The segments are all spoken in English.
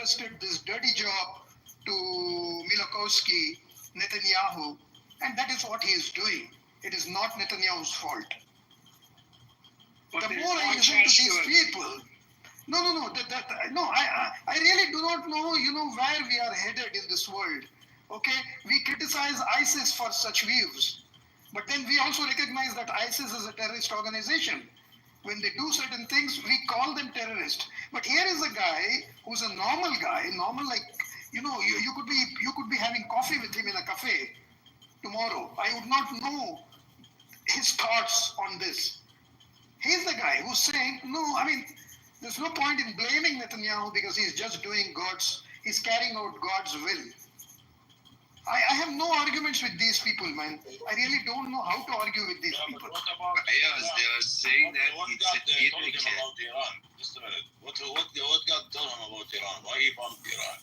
entrusted this dirty job to Milokowski, Netanyahu, and that is what he is doing. It is not Netanyahu's fault. But The more I listen to these people, I really do not know, where we are headed in this world. Okay, we criticize ISIS for such views, but then we also recognize that ISIS is a terrorist organization. When they do certain things, we call them terrorists. But here is a guy who's a normal guy, like, you could be having coffee with him in a cafe tomorrow. I would not know his thoughts on this. He's the guy who's saying, there's no point in blaming Netanyahu because he's just doing he's carrying out God's will. I have no arguments with these people, man. I really don't know how to argue with these people. What about they are saying that what it's got a told him gimmick. about Iran? Just a minute. What got told him about Iran? Why he bombed Iran?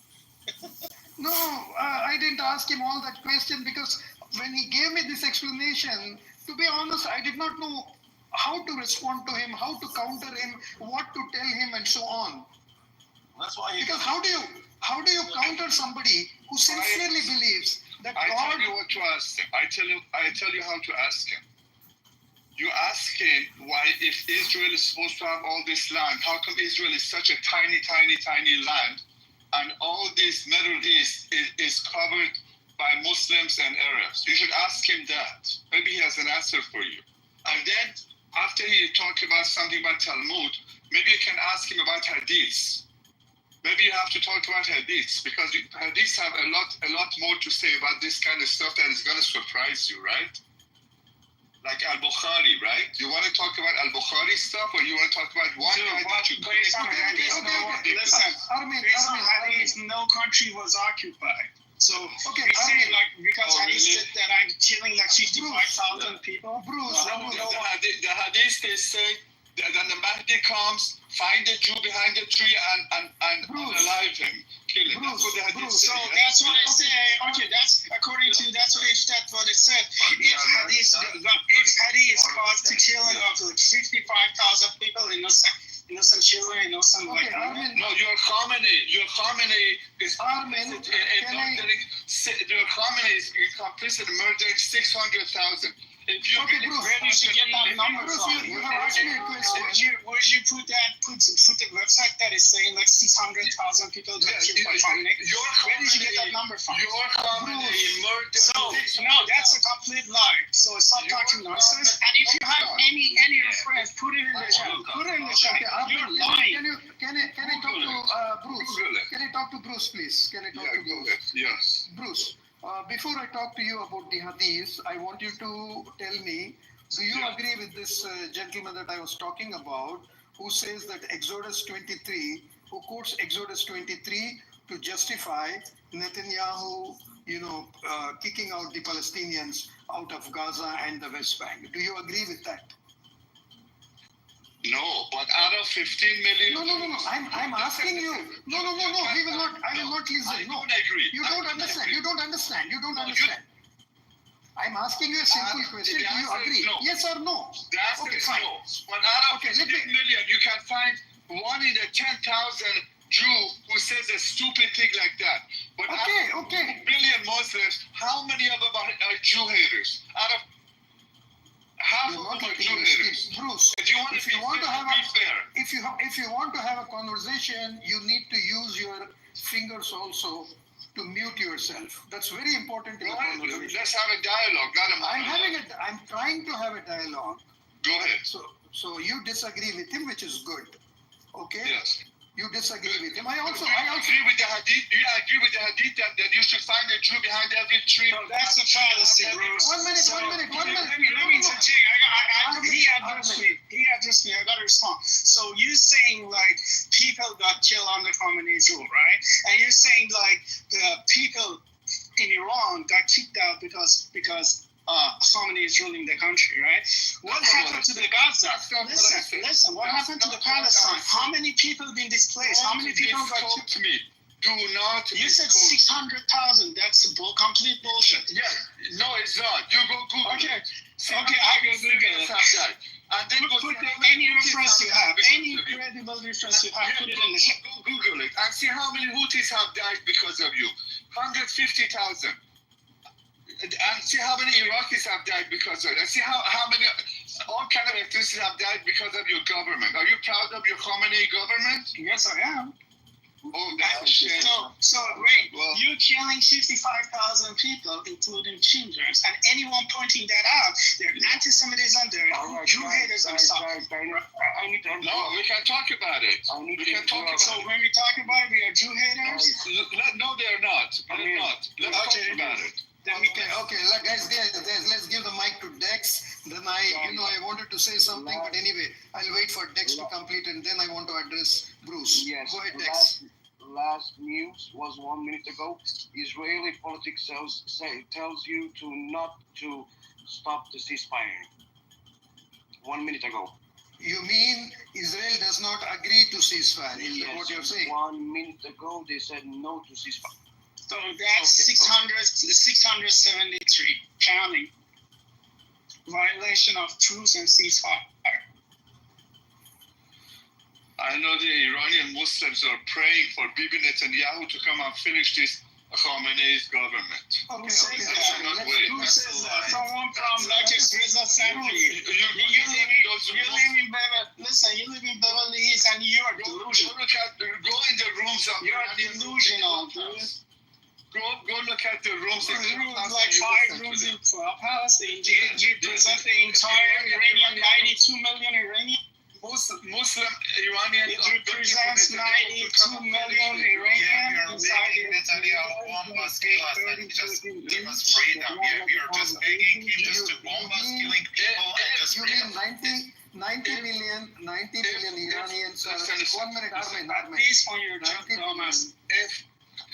No, I didn't ask him all that question because when he gave me this explanation, to be honest, I did not know how to respond to him, how to counter him, what to tell him, and so on. That's why he. Because how do you counter somebody who sincerely believes that I God? tell you what to ask him. I tell you how to ask him. You ask him why, if Israel is supposed to have all this land, how come Israel is such a tiny land, and all this Middle East is covered by Muslims and Arabs? You should ask him that. Maybe he has an answer for you. And then after he talked about something about Talmud, maybe you can ask him about Hadiths. Maybe you have to talk about Hadiths because Hadiths have a lot more to say about this kind of stuff that is going to surprise you, right? Like Al-Bukhari, right? You want to talk about Al-Bukhari stuff, or you want to talk about one guy that you based on Hadith, listen, based on Hadith, no country was occupied. So we say because Hadith said that I'm killing 65,000 people. Bruce, the Hadith, they say that when the Mahdi comes, find the Jew behind the tree and alive him, kill him. That's what the Hadith So says. that's what I say. Okay, that's according to that's what it said. If Hadith caused the killing of 65,000 people, innocent children, innocent Okay, Armin. No, your Khamenei is Armin, your Khamenei is complicit in murdering 600,000. If you Okay, Bruce, where did you get that number Bruce, from? you have asked me a question. Where did you put that? Put the website that is saying 600,000 people got killed by Khamenei. Where did you get that number from? Your Khamenei murdered. So no, that's a complete lie. So stop talking nonsense. And if you have any reference, put it in the chat. Put it in the chat. Okay, Armin, You're lying. can I talk to Bruce? Can I talk to Bruce, please? Can I talk to Bruce? Yes. Bruce, before I talk to you about the Hadith, I want you to tell me, do you agree with this gentleman that I was talking about, who says that Exodus 23, who quotes Exodus 23 to justify Netanyahu, kicking out the Palestinians out of Gaza and the West Bank? Do you agree with that? No, but out of 15 million. No. I'm asking you. No. We will not. I will not listen. I No. don't agree. You don't understand. You don't understand. I'm asking you a simple question. Do you agree? No. Yes or no? The answer Okay, is fine. no. But out of 15 million, you can find one in a 10,000 Jew who says a stupid thing like that. But out of Okay. 2 billion Muslims, how many of them are Jew haters? Out of half You're of not them are getting Jew this. haters. Bruce, If you want if you want to have be a fair. if you want to have a conversation, you need to use your fingers also to mute yourself. That's very important in a Right? conversation. Let's have a dialogue, not a monologue. I'm trying to have a dialogue. Go ahead. So you disagree with him, which is good. Okay? Yes. You disagree with him. I also agree with the hadith. Do you agree with the hadith that you should find a Jew behind every tree? No, that's a fallacy, Bruce. One minute. Let me interject. He addressed me. I got to respond. So you're saying people got killed under Khamenei's rule, right? And you're saying the people in Iran got kicked out because Khamenei is ruling the country, right? What happened to the Gaza? Listen. What happened to the Palestine? How many people been displaced? How many people got killed? To me. do not. You said discuss- 600,000. That's complete bullshit. Yeah, no, it's not. You go Google. Okay. it. See Okay, how I many can Google it. civilians have died. And then go Put see how many any Houthis reference you died have, because any of you. credible reference you have, put it in the chat. Go Google it and see how many Houthis have died because of you. 150,000. And see how many Iraqis have died because of it. And see how many, all kind of activists have died because of your government. Are you proud of your Khamenei government? Yes, I am. Oh, that's a shame. So wait, Well- you're killing 55,000 people, including children, and anyone pointing that out, they're anti-Semitism, they're Jew haters and stuff. I need to No, we can talk about it. I need We to can talk about So it. when we talk about it, we are Jew haters. No, they're not. They're not. Let's Okay. talk about it. Then we can. Okay, guys, let's give the mic to Dex. Then I wanted to say something, but anyway, I'll wait for Dex to complete, and then I want to address Bruce. Yes, Go ahead, Dex. last news was 1 minute ago. Israeli politics tells you not to stop the ceasefire. 1 minute ago. You mean Israel does not agree to ceasefire? Is that what you're saying? 1 minute ago they said no to ceasefire. So that's 673 counting. Violation of truce and ceasefire. I know the Iranian Muslims are praying for Bibi Netanyahu to come and finish this Khamenei's government. Okay, Who says that? Someone from like Reza Sanfi. You live in Beverly Hills and you are Go delusional. look at go in the rooms of You are Iranian delusional, Muslims. Go look at the rooms. There in are Clubhouse like and you 5 listen to rooms them. in Clubhouse. You present the entire Iranian 92 million Iranian. Muslim Iranian. It represents 92 million Iranians. Netanyahu bomb us, kill us, and just give us freedom. You're just begging him just to bomb us, killing people, and just You freedom. mean 90 million Iranians are... 1 minute, Armin. Peace on your 90 junk, Thomas. If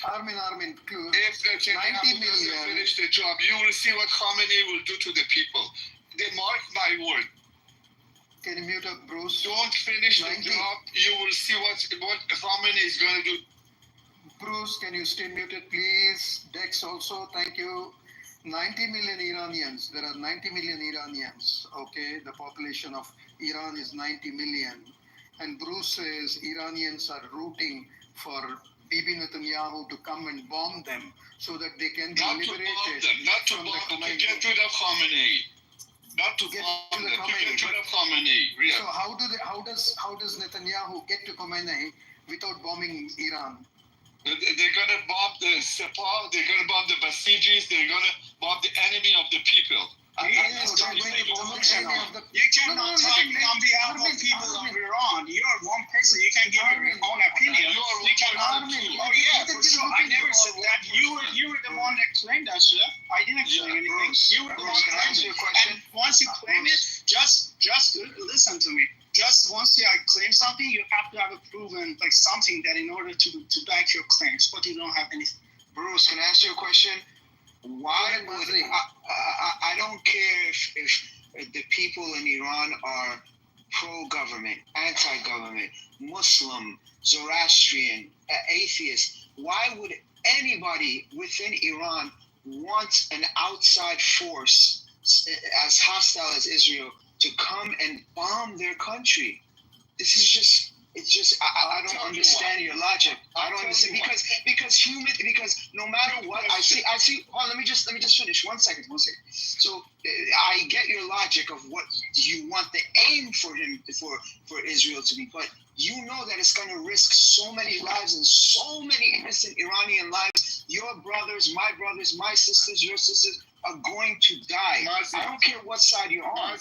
Armin, clue. If Netanyahu 90 doesn't million. finish the job, you will see what Khamenei will do to the people. They mark my word. Can you mute up, Bruce? Don't finish the 90. job, you will see what Khamenei is going to do. Bruce, can you stay muted, please? Dex also, thank you. 90 million Iranians. There are 90 million Iranians. Okay, the population of Iran is 90 million. And Bruce says Iranians are rooting for Bibi Netanyahu to come and bomb them so that they can be Not to liberated bomb them, not to from the bomb them, to Khamenei. get rid of Khamenei. Not to Get bomb to them, the to get Khamenei. rid of Khamenei. So how does Netanyahu get to Khamenei without bombing Iran? They're going to bomb the Sepah, they're going to bomb the Basijis, they're going to bomb the enemy of the people. And Yes, that's they're what going they to do. bomb the the enemy enemy of the- You cannot talk on behalf of people of Iran. You are one person. You can give your own opinion. You cannot. Armin, Oh yeah, for sure. I never said that. You were the one that claimed that shit. I didn't claim anything. You were the one Bruce, can I that ask claimed you a it. question? And once you claim it, just listen to me. Just once you claim something, you have to have a proven like something that in order to back your claims, but you don't have anything. Bruce, can I ask you a question? Why Go ahead, would Mazri. I don't care if the people in Iran are pro-government, anti-government, Muslim, Zoroastrian, atheist. Why would anybody within Iran want an outside force as hostile as Israel to come and bomb their country? This is just. It's just I don't understand your logic. I don't understand because no matter what I see. Hold on, let me just finish. One second. So I get your logic of what you want the aim for him for Israel to be, but you know that it's going to risk so many lives and so many innocent Iranian lives. Your brothers, my sisters, your sisters are going to die. Mazi. I don't care what side you're on.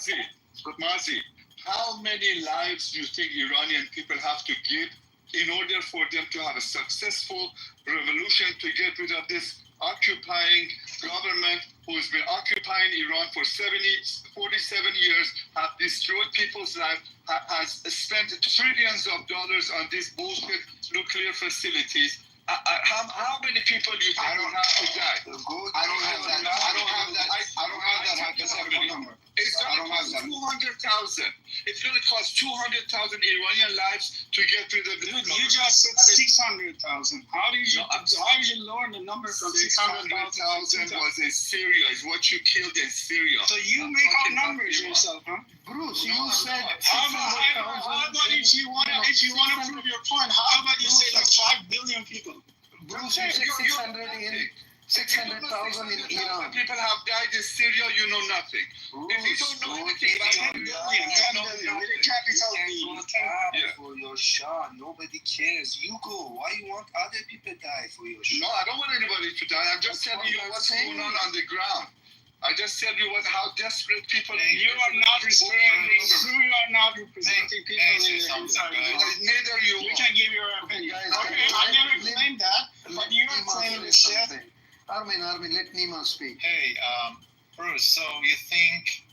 Mazi, how many lives do you think Iranian people have to give in order for them to have a successful revolution to get rid of this occupying government who has been occupying Iran for 47 years, have destroyed people's lives, has spent trillions of dollars on these bullshit nuclear facilities, How many people do you think I don't will have to die? I don't have that. I don't have that. I don't have that hypothetical number. It's I going don't to have cost that. 200,000. It's going to cost 200,000 Iranian lives to get rid of the. Dude, you just said 600,000. How did you lower the number from 600,000 was in Syria. Is what you killed in Syria. So you make up numbers yourself, huh? Bruce, you said How about if you want to prove your point? How about you say like 5 billion people? Bruce, you said 600,000 in Iran. People have died in Syria. You know nothing. If you don't know anything about 10 it, billion. The capital Yeah. For your shah, nobody cares. You go. Why you want other people die for your shah? No, I don't want anybody to die. I'm just telling you what's going on the ground. I just tell you how desperate people are. You are not representing people inside. Neither you. You can give your opinion. Okay, I never claimed that, but you are claiming the shit. Armin, let Nima speak. Hey, Bruce, so you think,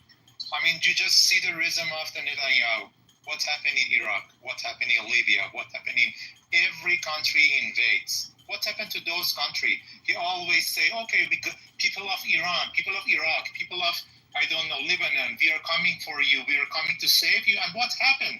you just see the rhythm of the Netanyahu. What's happening in Iraq? What's happening in Libya? What's happening? Every country invades. What happened to those countries? He always say, okay, people of Iran, people of Iraq, people of, Lebanon, we are coming for you. We are coming to save you. And what happened?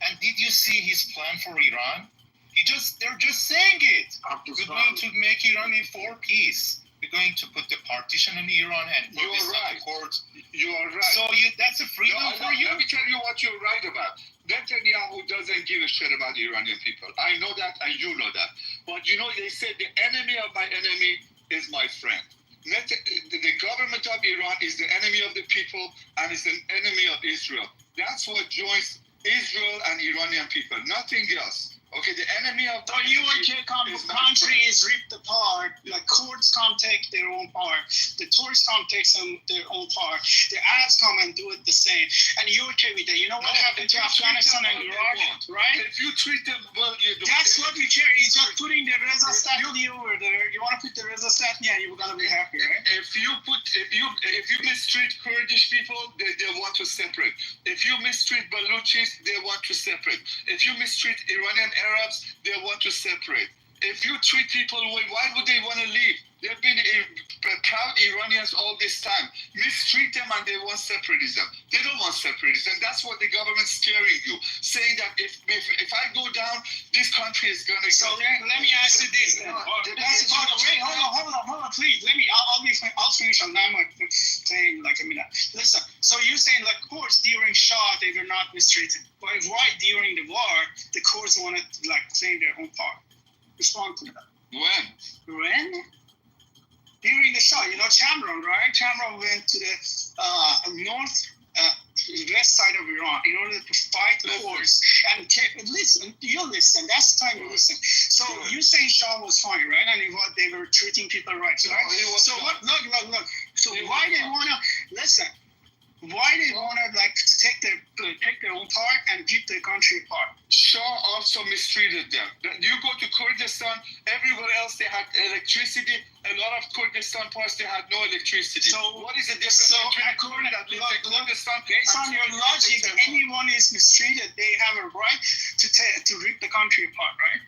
And did you see his plan for Iran? They're just saying it. We're going to make Iran a four-piece. We're going to put the partition in Iran and put this on the court. You are right. So that's a freedom for you? Let me tell you what you're right about. Netanyahu doesn't give a shit about the Iranian people. I know that, and you know that. But they said the enemy of my enemy is my friend. The government of Iran is the enemy of the people and is the enemy of Israel. That's what joins Israel and Iranian people, nothing else. Okay, the enemy of So you would take on the country is ripped apart, like courts come take their own part, the tourists come take their own part, the Arabs come and do it the same, and you're okay with that. You know what happened to Afghanistan and Iraq, right? If you treat them well, you do. That's what we care. It's just putting the Reza Stahli over there. You want to put the Reza Stahli and you're gonna be happy, right? If you mistreat Kurdish people, they want to separate. If you mistreat Baluchis, they want to separate. If you mistreat Iranian Arabs, they want to separate. If you treat people well, why would they want to leave? They've been proud Iranians all this time. Mistreat them and they want separatism. They don't want separatism. That's what the government's scaring you, saying that if I go down, this country is going to. So let me ask you this. Hold on, please. I'll finish on that. Saying like a minute. Listen. So you're saying like courts during Shah they were not mistreated, but right during the war the courts wanted to like claim their own part. Respond to that. When? During the Shah, Chamron, right? Chamron went to the west side of Iran in order to fight the courts and listen. That's the time you listen. So you saying Shah was fine, right? And they were treating people right, right? So what? Look. So why they wanna listen? Why they wanna like take their own part and keep their country apart? Shah also mistreated them. You go to Kurdistan, everywhere else they had electricity. A lot of Kurdistan parts they had no electricity. So what is the difference between Kurd that lives in Kurdistan? Based on your logic, anyone is mistreated, they have a right to rip the country apart, right?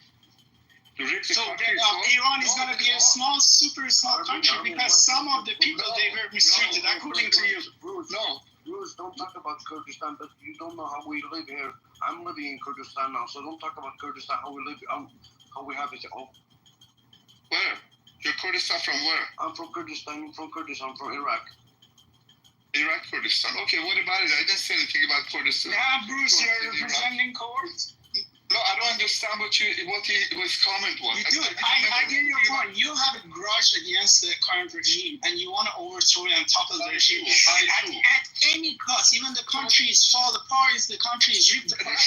So Iran is going to be a super small country because some of the people they were mistreated, according to you. Bruce, don't talk about Kurdistan, but you don't know how we live here. I'm living in Kurdistan now, so don't talk about Kurdistan, how we live, how we have it. Where? You're Kurdistan from where? I'm from Kurdistan. I'm from Iraq. Iraq, Kurdistan. Okay, what about it? I didn't say anything about Kurdistan. Yeah, Bruce, you're representing courts. No, I don't understand what his comment was. You do. I get your point. You have a grudge against the current regime, and you want to overthrow it on top of the regime. At any cost, even the countries fall apart, the country is ripped apart.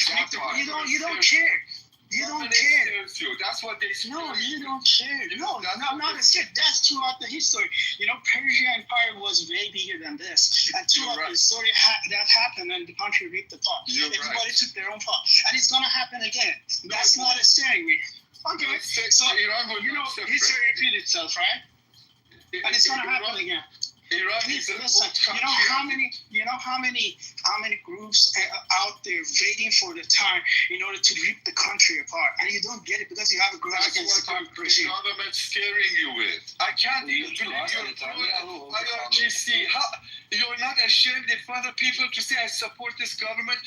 You don't care. You don't care. That's what they say. No, you don't care. No, I'm not scared. That's throughout the history. Persia Empire was way bigger than this. And throughout the story, that happened and the country ripped apart. Everybody took their own part. And it's going to happen again. That's not scaring me. Okay, so, history repeats itself, right? And it's going to happen again. Iran Please is a listen. good You know country. how many groups out there waiting for the time in order to rip the country apart, and you don't get it because you have a grudge That's against the what current the regime. government's scaring you with. I can't even believe you're IRGC. How you're not ashamed in front of people to say I support this government?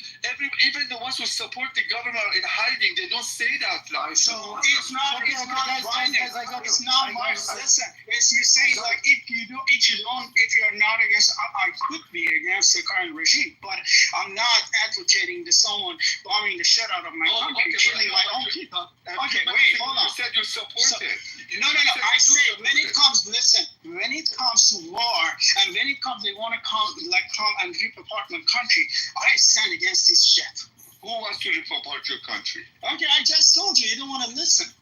Even the ones who support the government are in hiding. They don't say it out loud. So it's not Okay, binding. guys, I got It's you. not I binding. got you. Listen, it's you saying like if you're not against, I could be against the current regime, but I'm not advocating to someone bombing the shit out of my country, killing my own people. Okay, wait, hold on. You said you support it. No. I say when it comes, listen. When it comes to war, and when it comes, they want to come and rip apart my country. I stand against this shit. Who wants to rip apart your country? Okay, I just told you. You don't want to listen.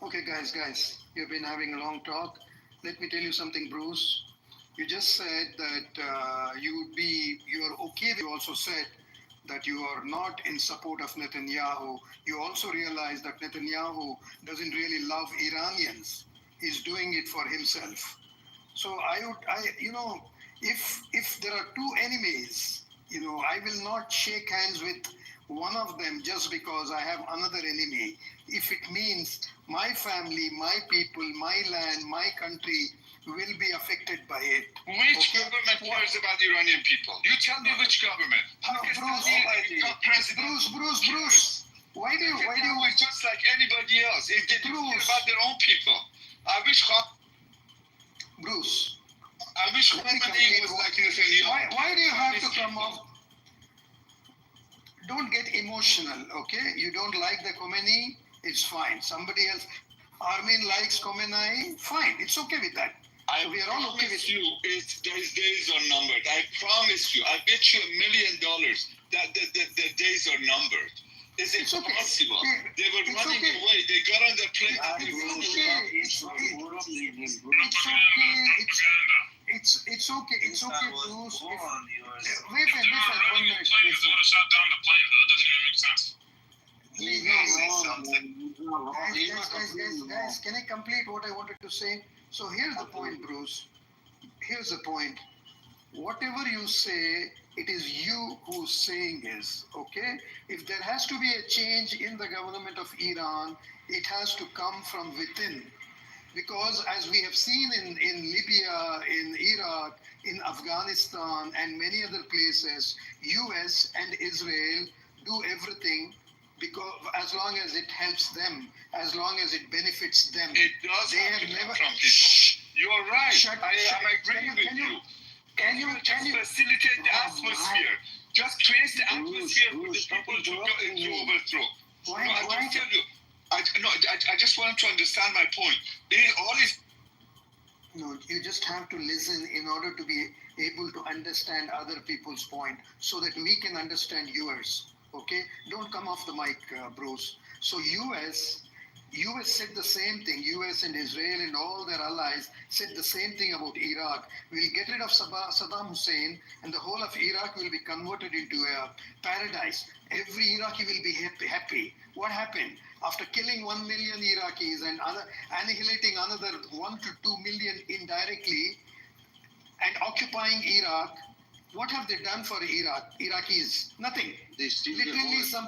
Okay, guys, you've been having a long talk. Let me tell you something, Bruce. You just said that you're okay. You also said that you are not in support of Netanyahu. You also realize that Netanyahu doesn't really love Iranians. He's doing it for himself. So if there are two enemies, I will not shake hands with one of them just because I have another enemy. If it means my family, my people, my land, my country will be affected by it. Which government cares about Iranian people? You tell me which government. Bruce. Why do you? It's just like anybody else. They care about their own people. Bruce. I wish Khomeini was like Netanyahu. Why do you have to come off? Don't get emotional, okay? You don't like the Khomeini, it's fine. Somebody else, Armin likes Khomeini, fine. It's okay with that. We are all okay with you. Those days are numbered. I promise you. I bet you $1 million that the days are numbered. Is it possible? Okay. They were running away. They got on the plane. It's okay, Bruce. War on the US. Wait a minute, 1 minute. Shut down the plane. That doesn't even make sense. Guys, can I complete what I wanted to say? So here's the point, Bruce. Here's the point. Whatever you say, it is you who's saying is, okay? If there has to be a change in the government of Iran, it has to come from within. Because as we have seen in Libya, in Iraq, in Afghanistan, and many other places, US and Israel do everything because as long as it helps them, as long as it benefits them. It does have to come from people. You're right. I'm agreeing with you. Can you facilitate the atmosphere? Just create the atmosphere for the people to overthrow. I just want to understand my point. No, you just have to listen in order to be able to understand other people's point so that we can understand yours. Okay? Don't come off the mic, Bruce. So US said the same thing. US and Israel and all their allies said the same thing about Iraq. We'll get rid of Saddam Hussein and the whole of Iraq will be converted into a paradise. Every Iraqi will be happy. What happened? After killing 1 million Iraqis and annihilating another 1 to 2 million indirectly and occupying Iraq, what have they done for Iraqis? Nothing. Literally some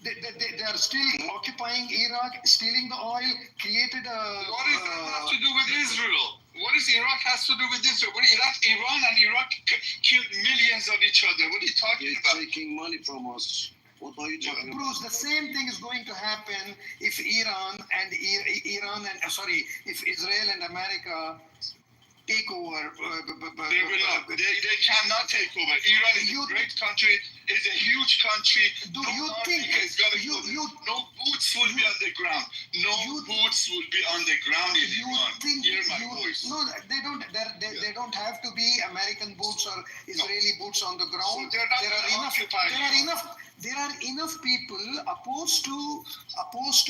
They are still occupying Iraq, stealing the oil, created a... What does that have to do with Israel? What does Iraq has to do with Israel? Iran and Iraq killed millions of each other. What are you talking about? They're taking money from us. What are you talking about? Bruce, the same thing is going to happen if if Israel and America take over. They cannot take over. Iran is a great country. It's a huge country. Do you think no boots will be on the ground? No boots will be on the ground in Iran. Hear my voice. No, they don't. They don't have to be American boots or Israeli boots on the ground. So there are enough people opposed to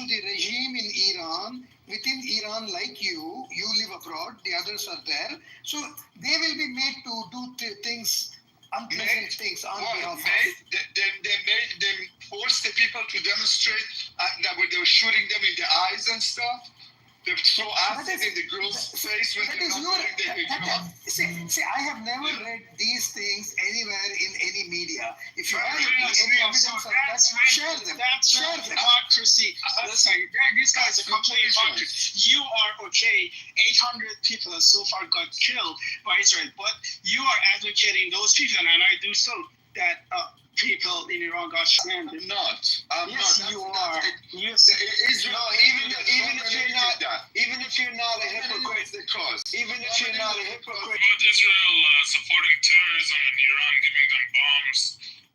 the regime in Iran. Within Iran, like you live abroad, the others are there. So they will be made to do things, unpleasant things on behalf of. They forced the people to demonstrate that when they were shooting them in the eyes and stuff. They throw acid in the girl's face when That they're is not your. wearing their hijab. See, I have never read these things anywhere in any media. If you have any Yes, evidence so of that, that's share them. That's Share them. hypocrisy. Listen, these guys are complete hypocrite. You are okay. 800 people so far got killed by Israel, but you are advocating those people, and I do so, that people in Iran got shot. I'm not. Yes, not. you That's- are. Yes. No, even if you're not a hypocrite, the cause. even if you're not a hypocrite. About Israel supporting terrorism and Iran giving them bombs,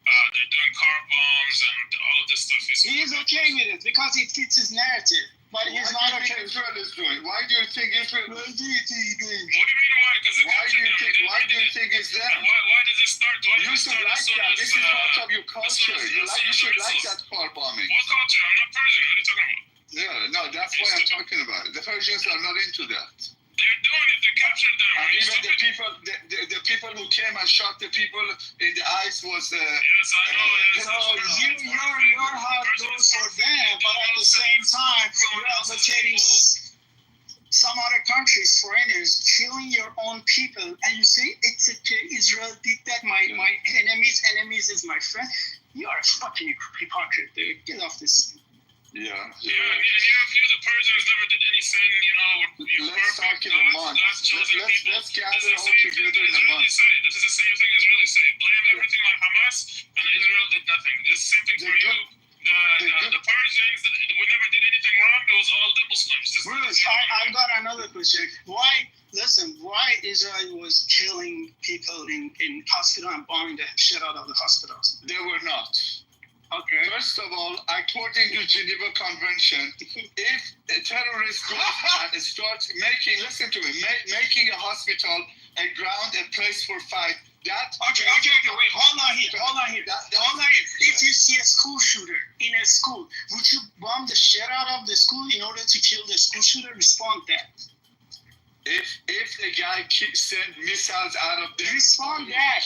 they're doing car bombs and all of this stuff. He is okay with it because it fits his narrative, but he's Why not do you okay. think Israel is doing? Why do you think Israel? What do you mean why? Because it Why do captured you them. think? Why do you think it's them? And why does it start? Why You does it should start as like soon that. as This is part of your culture. You should like that car bombing. What culture? I'm not Persian. What are you talking about? Yeah, no, that's why I'm talking about it. The Persians are not into that. They're doing it. They captured them. And Are you even the stupid? people, the people who came and shot the people in the eyes was. Yes, I know. Yes, So your heart goes for them, but at the same time, you're advocating some other countries, foreigners, killing your own people, and you say it's okay, Israel did that, my enemies is my friend. You are a fucking hypocrite, dude. Get off this. Yeah. Yeah, and your view, the Persians never did any sin, you know, you're Let's talk perfect, in a month. God's chosen people. Let's This gather is the all same thing together that in a Israelis month. say. This is the same thing Israelis say. Blame everything on Hamas, and Israel did nothing. This is the same thing for you. The Persians, we never did anything wrong. It was all the Muslims. Bruce, I've got another question. Why Israel was killing people in hospital and bombing the shit out of the hospitals? They were not. Okay. First of all, according to Geneva Convention, if a terrorist goes and starts making, listen to me, making a hospital, a ground, a place for fight, that. Okay, wait, hold on here. If you see a school shooter in a school, would you bomb the shit out of the school in order to kill the school shooter? Respond that. If the guy send missiles out of the Respond that.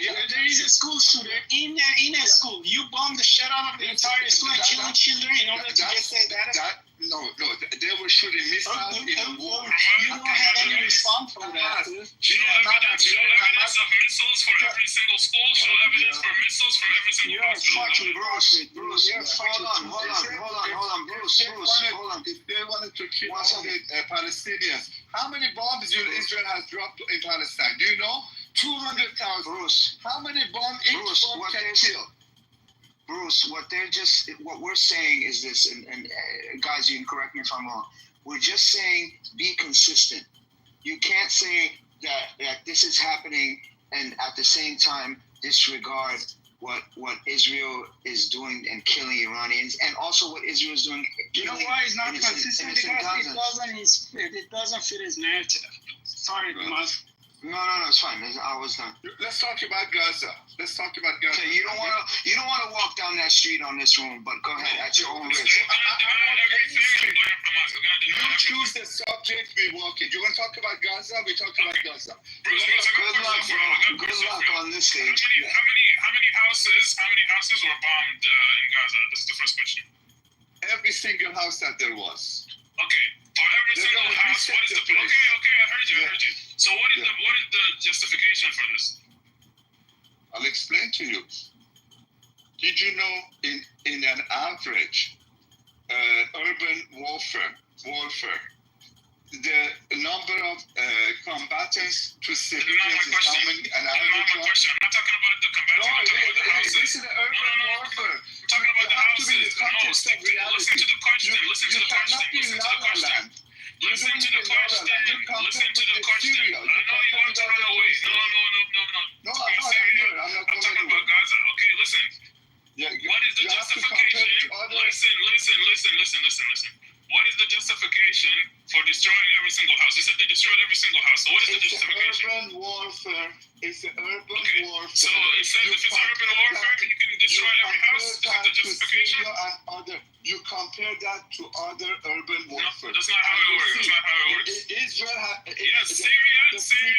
Yeah, There is a school shooter in a school. You bomb the shit out of the entire school and killing children in order to get the data. No, they were shooting missiles in a war. You don't have any response for that. Show evidence of missiles for every single school. Show evidence for missiles from every single You're hospital. fucking bullshit, Bruce. You're fucking Hold on, Bruce, hold on. If they wanted to kill all the Palestinians, how many bombs Israel has dropped in Palestine? Do you know? 200,000. Bruce, How many bombs each Bruce, bomb what can they're kill? Bruce, what we're saying is this, and guys, you can correct me if I'm wrong. We're just saying be consistent. You can't say that this is happening and at the same time disregard what Israel is doing and killing Iranians, and also what Israel is doing. You know why he's not innocent- consistent? innocent Because Gazans. it doesn't fit his narrative. Sorry, Mas. No, it's fine. I was done. Let's talk about Gaza. Okay, you don't want to walk down that street on this room, but go ahead at your own risk. You choose the subject we walk in. You want to talk about Gaza? We talk about Gaza. Good luck, bro. Good luck on this stage. How many houses were bombed in Gaza? This is the first question. Every single house that there was. Okay, for every They're single gonna house, reset what is the the place. okay? I heard you. So what is the justification for this? I'll explain to you. Did you know in an average urban warfare, the number of combatants to civilians is how many? An Not average my question. I'm not talking about the combatants. I'm talking about the houses. This is the urban warfare. I'm talking about the houses. No, listen to the question. Listen to the question. Listen to the question. Listen to the question. I know you want to run away. No. No, I'm not here. I'm not I'm talking about Gaza. Okay, listen. What is the justification? Listen. What is the justification for destroying every single house? You said they destroyed every single house. So what is the justification? Urban warfare. It's the urban warfare. So it says if it's urban warfare, you can destroy every house. Is that the justification? You compare that to other urban warfare. No, that's not how it works. Israel Syria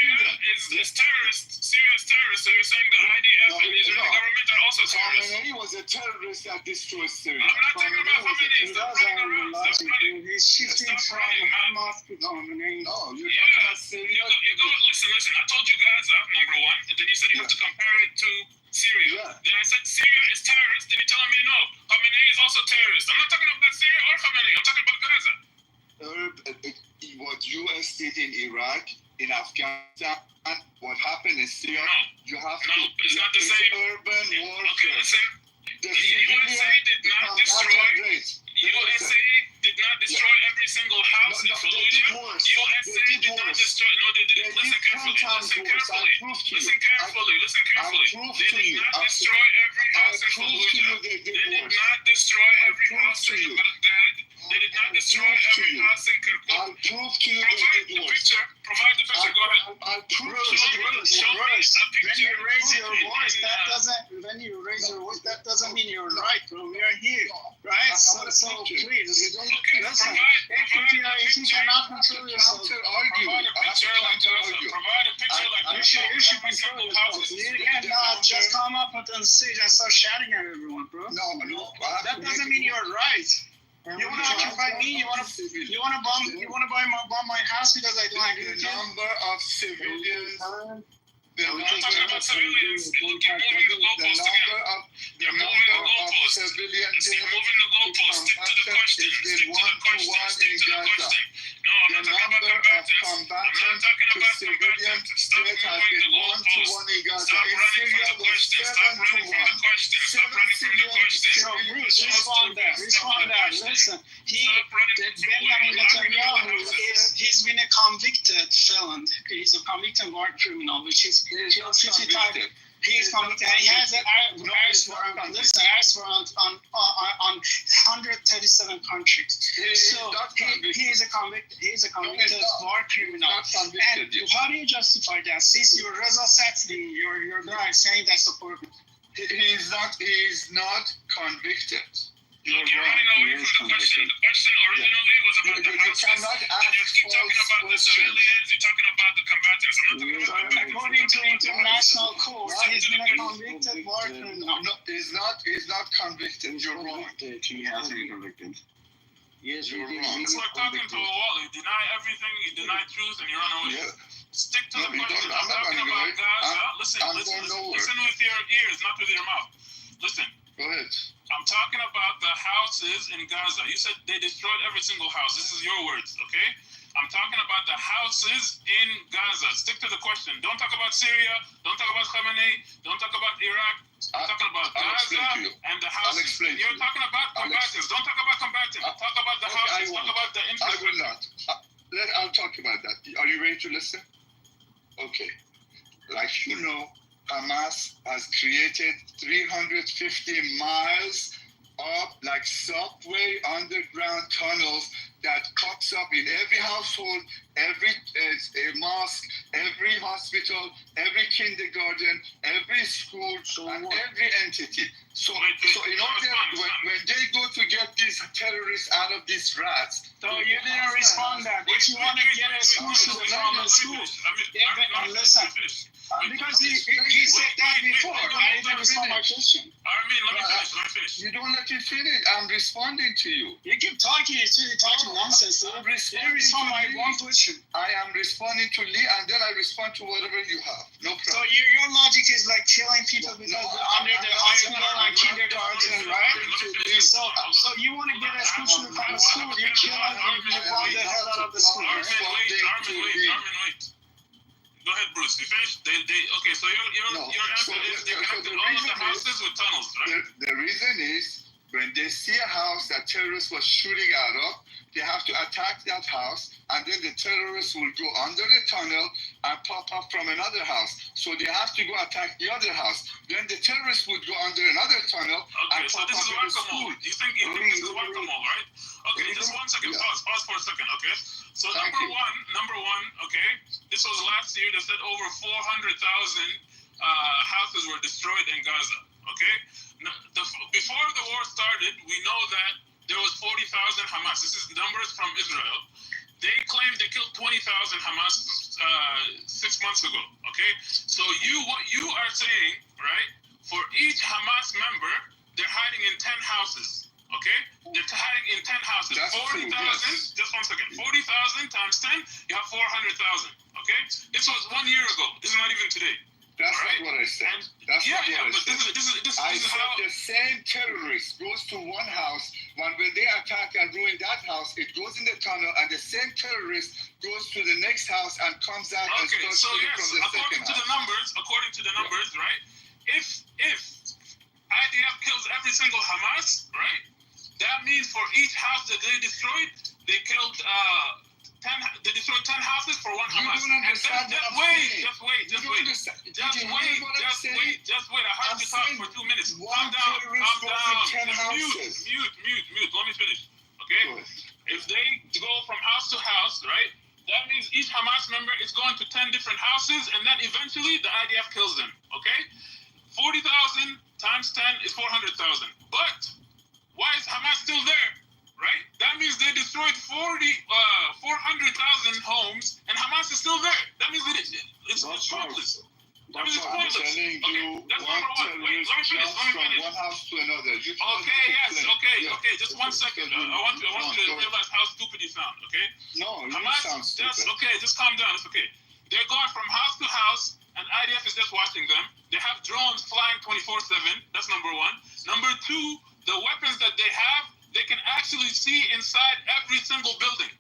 is terrorist. Syria is terrorist. So you're saying the IDF and the Israeli government are also terrorists? Khamenei was a terrorist that destroyed Syria. I'm not talking about Khamenei. Stop running around. He is shifting from Hamas to Khamenei. No, you're Yeah, talking about Syria. listen. I told you Gaza, number one, and then you said you have to compare it to Syria. Yeah. Then I said Syria is terrorist, then you're telling me no, Khamenei is also terrorist. I'm not talking about Syria or Khamenei, I'm talking about Gaza. What US did in Iraq, in Afghanistan, what happened in Syria, you have to. It's not the same. Urban Okay, warfare. listen. The USA did not destroy. USA did not destroy every single house in Fallujah. USA did not destroy. No, they didn't. Listen carefully. Listen carefully. They did not destroy every house in Fallujah. They did not destroy every house in Baghdad. They did not destroy every house in Kirkuk. I'll prove to you Provide the picture. Go ahead. I'll prove to you. Show me a When picture. you raise your voice, that doesn't mean you're right, bro. We are here, right? So please, listen. If you cannot control yourself, Provide a picture like Gaza. you should control yourself. You cannot just come up on the stage and start shouting at everyone, bro. No. That doesn't mean you're right. You want to occupy me? You want to bomb my house because I don't agree with The you? number of civilians. I'm not talking about civilians. You're moving the goalposts again. You're moving the goalposts. Civilians You're moving the goalposts. Stick to the question. Stick to the question. No, I'm not talking about combatants. I'm not talking about combatants. Stop moving the goalposts. Stop running from the question. Stop running from the question. Stop running from the question. So Bruce, respond that. Listen, Benjamin Netanyahu he's been a convicted felon. He's a convicted war criminal, which is he's convicted. He's convicted, and he has an arrest warrant on 137 countries. So he is a convicted war criminal. And how do you justify that? Since you're Reza Satli, your guy saying that's support. He's not convicted. You're running away from the question. The question originally was about the houses. You keep talking about the civilians. You're talking about the combatants. I'm not talking about According to international court, he's been a convicted war criminal. No, he's not convicted. You're wrong. He has been convicted. Yes, You're wrong. It's like talking to a wall. You deny everything, you deny truth, and you run away. Yeah. Stick to No, the question. I'm not talking running about away. Gaza. I'm going nowhere. Listen with your ears, not with your mouth. Listen. Go ahead. I'm talking about the houses in Gaza. You said they destroyed every single house. This is your words, okay? I'm talking about the houses in Gaza. Stick to the question. Don't talk about Syria. Don't talk about Khamenei. Don't talk about Iraq. I'm talking about Gaza and the houses. You're talking about combatants. Don't talk about combatants. Talk about the houses. Talk about the infrastructure. I will not. I'll talk about that. Are you ready to listen? Okay. Like you know, Hamas has created 350 miles of like subway underground tunnels that cuts up in every household, every mosque, every hospital, every kindergarten, every school, and every entity. So in order, when they go to get these terrorists out of these rats. So you didn't respond that. If you want to get a school shooter from a school, listen. Because he said that before. I didn't respond my question. Let me finish. You don't let me finish. I'm responding to you. You keep talking. It's really talking nonsense. You didn't respond my one question. I am responding to Lee, and then I respond to whatever you have. No problem. So your logic is like killing people because under the hospital and kindergarten, right? So you want to get a school shooter from the school, you're killing, you bomb the hell out of the school. Wait. Go ahead, Bruce. You finished? Okay, so your answer is they connected all of the houses with tunnels, right? The reason is when they see a house that terrorists were shooting out of, they have to attack that house, and then the terrorists will go under the tunnel and pop up from another house. So they have to go attack the other house. Then the terrorists would go under another tunnel and pop up in the school. You think this is whack-a-mole, right? Okay, just 1 second. Pause for a second, okay? So number one, okay, this was last year. They said over 400,000 houses were destroyed in Gaza, okay? Before the war started, we know that there was 40,000 Hamas. This is numbers from Israel. They claimed they killed 20,000 Hamas 6 months ago, okay? So what you are saying, right, for each Hamas member, they're hiding in 10 houses. Okay, they're hiding in 10 houses. That's 40,000. true, yes. Just 1 second. 40,000 times 10, you have 400,000. Okay, this was 1 year ago. This is not even today. That's Alright. not what I said. That's Yeah, not yeah, what but I said. this I is said how. the same terrorist goes to one house, when they attack and ruin that house, it goes in the tunnel, and the same terrorist goes to the next house and comes out and Okay, starts so shooting yes, from the according second to the house. numbers, right? If IDF kills every single Hamas, right? That means for each house that they destroyed, they killed 10. They destroyed 10 houses for one You Hamas. don't understand Just what I'm saying. just wait. You don't understand. Just You wait. know what I'm saying? Just wait. I heard I'm you talk saying for 2 minutes. one Calm down. terrorist Calm goes down. in 10 Just houses. Mute. Let me finish. Okay? Good. If they go from house to house, right? That means each Hamas member is going to 10 different houses, and then eventually the IDF kills them. Okay? 40,000 times 10 is 400,000. But why is Hamas still there? Right? That means they destroyed 400,000 homes, and Hamas is still there. That means it's pointless. That means it's I'm pointless. telling Okay, you, that's one number one. Wait, let me finish. terrorist jumps from one house to another. You try to Okay, yes, explain. okay. Just 1 second. I want you to realize how stupid you sound. Okay? No, you Hamas, sound stupid. just calm down. It's okay. They're going from house to house, and IDF is just watching them. They have drones flying 24/7. That's number one. Number two, the weapons that they have, they can actually see inside every single building.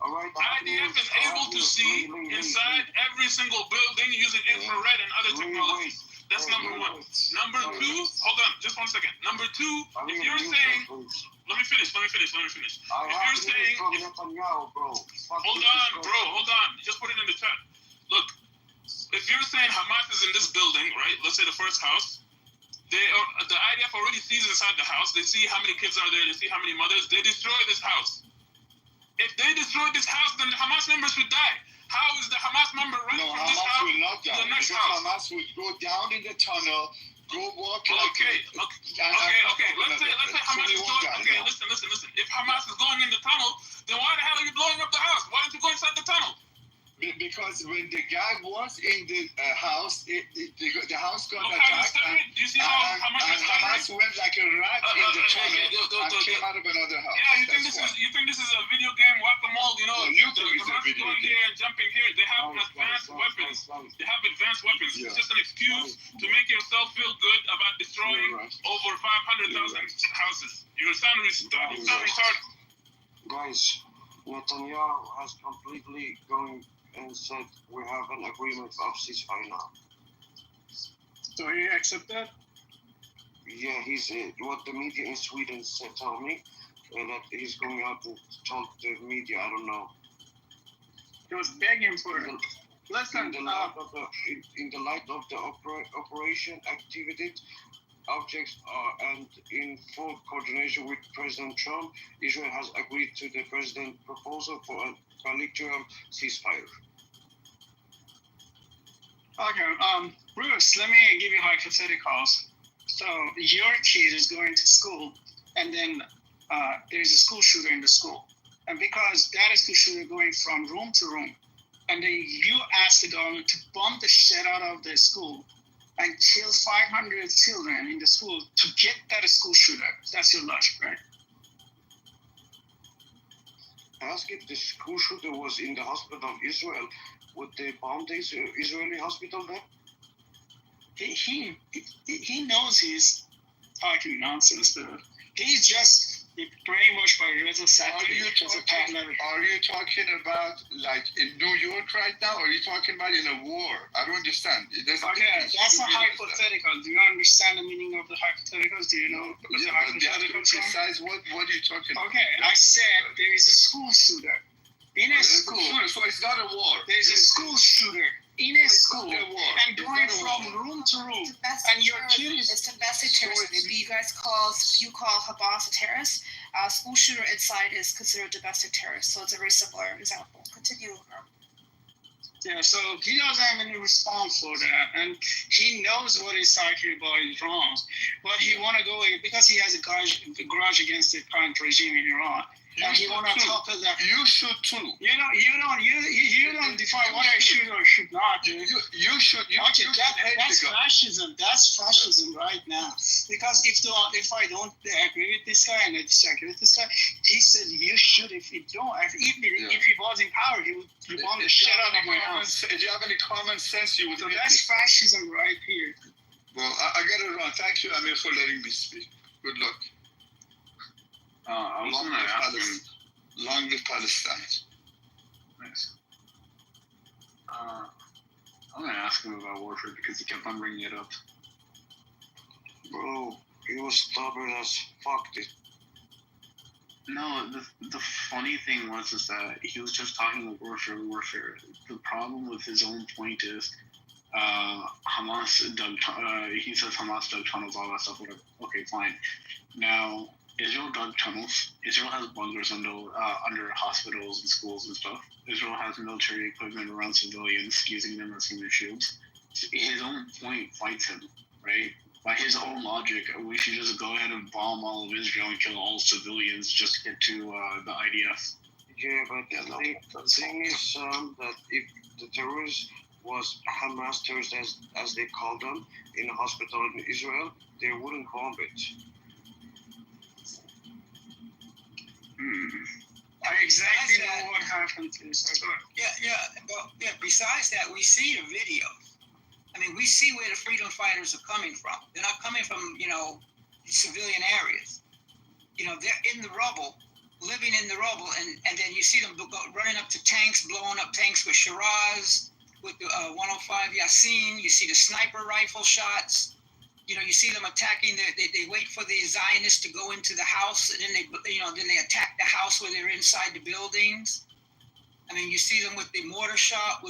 IDF is able to see inside every single building using infrared and other technologies. That's number one. Number two, hold on, just 1 second. Number two, if you're saying, let me finish. If you're saying, hold on, just put it in the chat. Look, if you're saying Hamas is in this building, right? Let's say the first house. The IDF already sees inside the house. They see how many kids are there. They see how many mothers. They destroy this house. If they destroy this house, then the Hamas members would die. How is the Hamas member running from this Hamas house will not to die. the next Because house? Hamas will go down in the tunnel, go walk Okay. Let's say Hamas is going. Okay, listen. If Hamas is going in the tunnel, then why the hell are you blowing up the house? Why don't you go inside the tunnel? Because when the guy was in the house, the house got Look how you attacked, started. Do you see how Hamas is Hamas went like a rat in the tunnel and came out of another house. Yeah, you think this is a video game whack-a-mole? You know, No, you think it's a Hamas video going game. here and jumping here. They have advanced weapons. Yeah. It's just an excuse to make yourself feel good about destroying over 500,000 houses. You sound retarded. Guys, Netanyahu has completely gone and said we have an agreement of ceasefire now. So you accept that? Yeah, he's what the media in Sweden said, told me that he's going out and told the media. I don't know. He was begging for it. Listen, In the light of the operation activities, objects and in full coordination with President Trump, Israel has agreed to the president's proposal for a bilateral ceasefire. Okay, Bruce, let me give you hypotheticals. So your kid is going to school, and then there's a school shooter in the school. And because that school shooter going from room to room, and then you ask the government to bomb the shit out of the school and kill 500 children in the school to get that school shooter. That's your logic, right? Ask if the school shooter was in the hospital of Israel. Would they bomb the Israeli hospital then? He knows he's talking nonsense, but he's just brainwashed by Reza Sattar. Are you talking about like in New York right now, or are you talking about in a war? I don't understand. Okay, that's a hypothetical. Do you understand the meaning of the hypotheticals? Do you know what the hypotheticals are? What are you talking about? Okay, I said there is a school shooter in a school. So it's not a war. There's a school shooter in a school and going from room to room. And your kid is... It's domestic terrorism. If you call Hamas a terrorist, school shooter inside is considered domestic terrorist. So it's a very similar example. Continue. Yeah, so he doesn't have any response for that, and he knows what he's talking about is wrong, but he want to go because he has a grudge against the current regime in Iran. and you want to topple them. You should too. You don't define what I should or should not do. You should. Okay, you should hate that's the guy. fascism. That's fascism right now. Because if I don't agree with this guy and I disagree with this guy, he said you should. If you don't, if he was in power, he would bomb the shit out of my house. If you have any common sense, you would. So that's fascism right here. Well, I get it wrong. Thank you, Amir, for letting me speak. Good luck. I was going to ask him. Long live Palestine. Nice. I'm going to ask him about warfare because he kept on bringing it up. Bro, he was stubborn as fuck. No, the funny thing was is that he was just talking about warfare. The problem with his own point is Hamas dug. He says Hamas dug tunnels, all that stuff. Whatever. Okay, fine. Now Israel dug tunnels. Israel has bunkers under hospitals and schools and stuff. Israel has military equipment around civilians, using them as human shields. His own point fights him, right? By his own logic, we should just go ahead and bomb all of Israel and kill all civilians just to get to the IDF. Yeah, but the thing is that if the terrorists was Hamas terrorists, as they call them, in a hospital in Israel, they wouldn't bomb it. I exactly know what happened to this. Yeah. Besides that, we see the video. I mean, we see where the freedom fighters are coming from. They're not coming from, civilian areas. They're in the rubble, living in the rubble, and then you see them running up to tanks, blowing up tanks with Shiraz, with the 105 Yassin. You see the sniper rifle shots. You see them attacking. They wait for the Zionists to go into the house, and then they attack the house where they're inside the buildings. I mean, you see them with the mortar shells.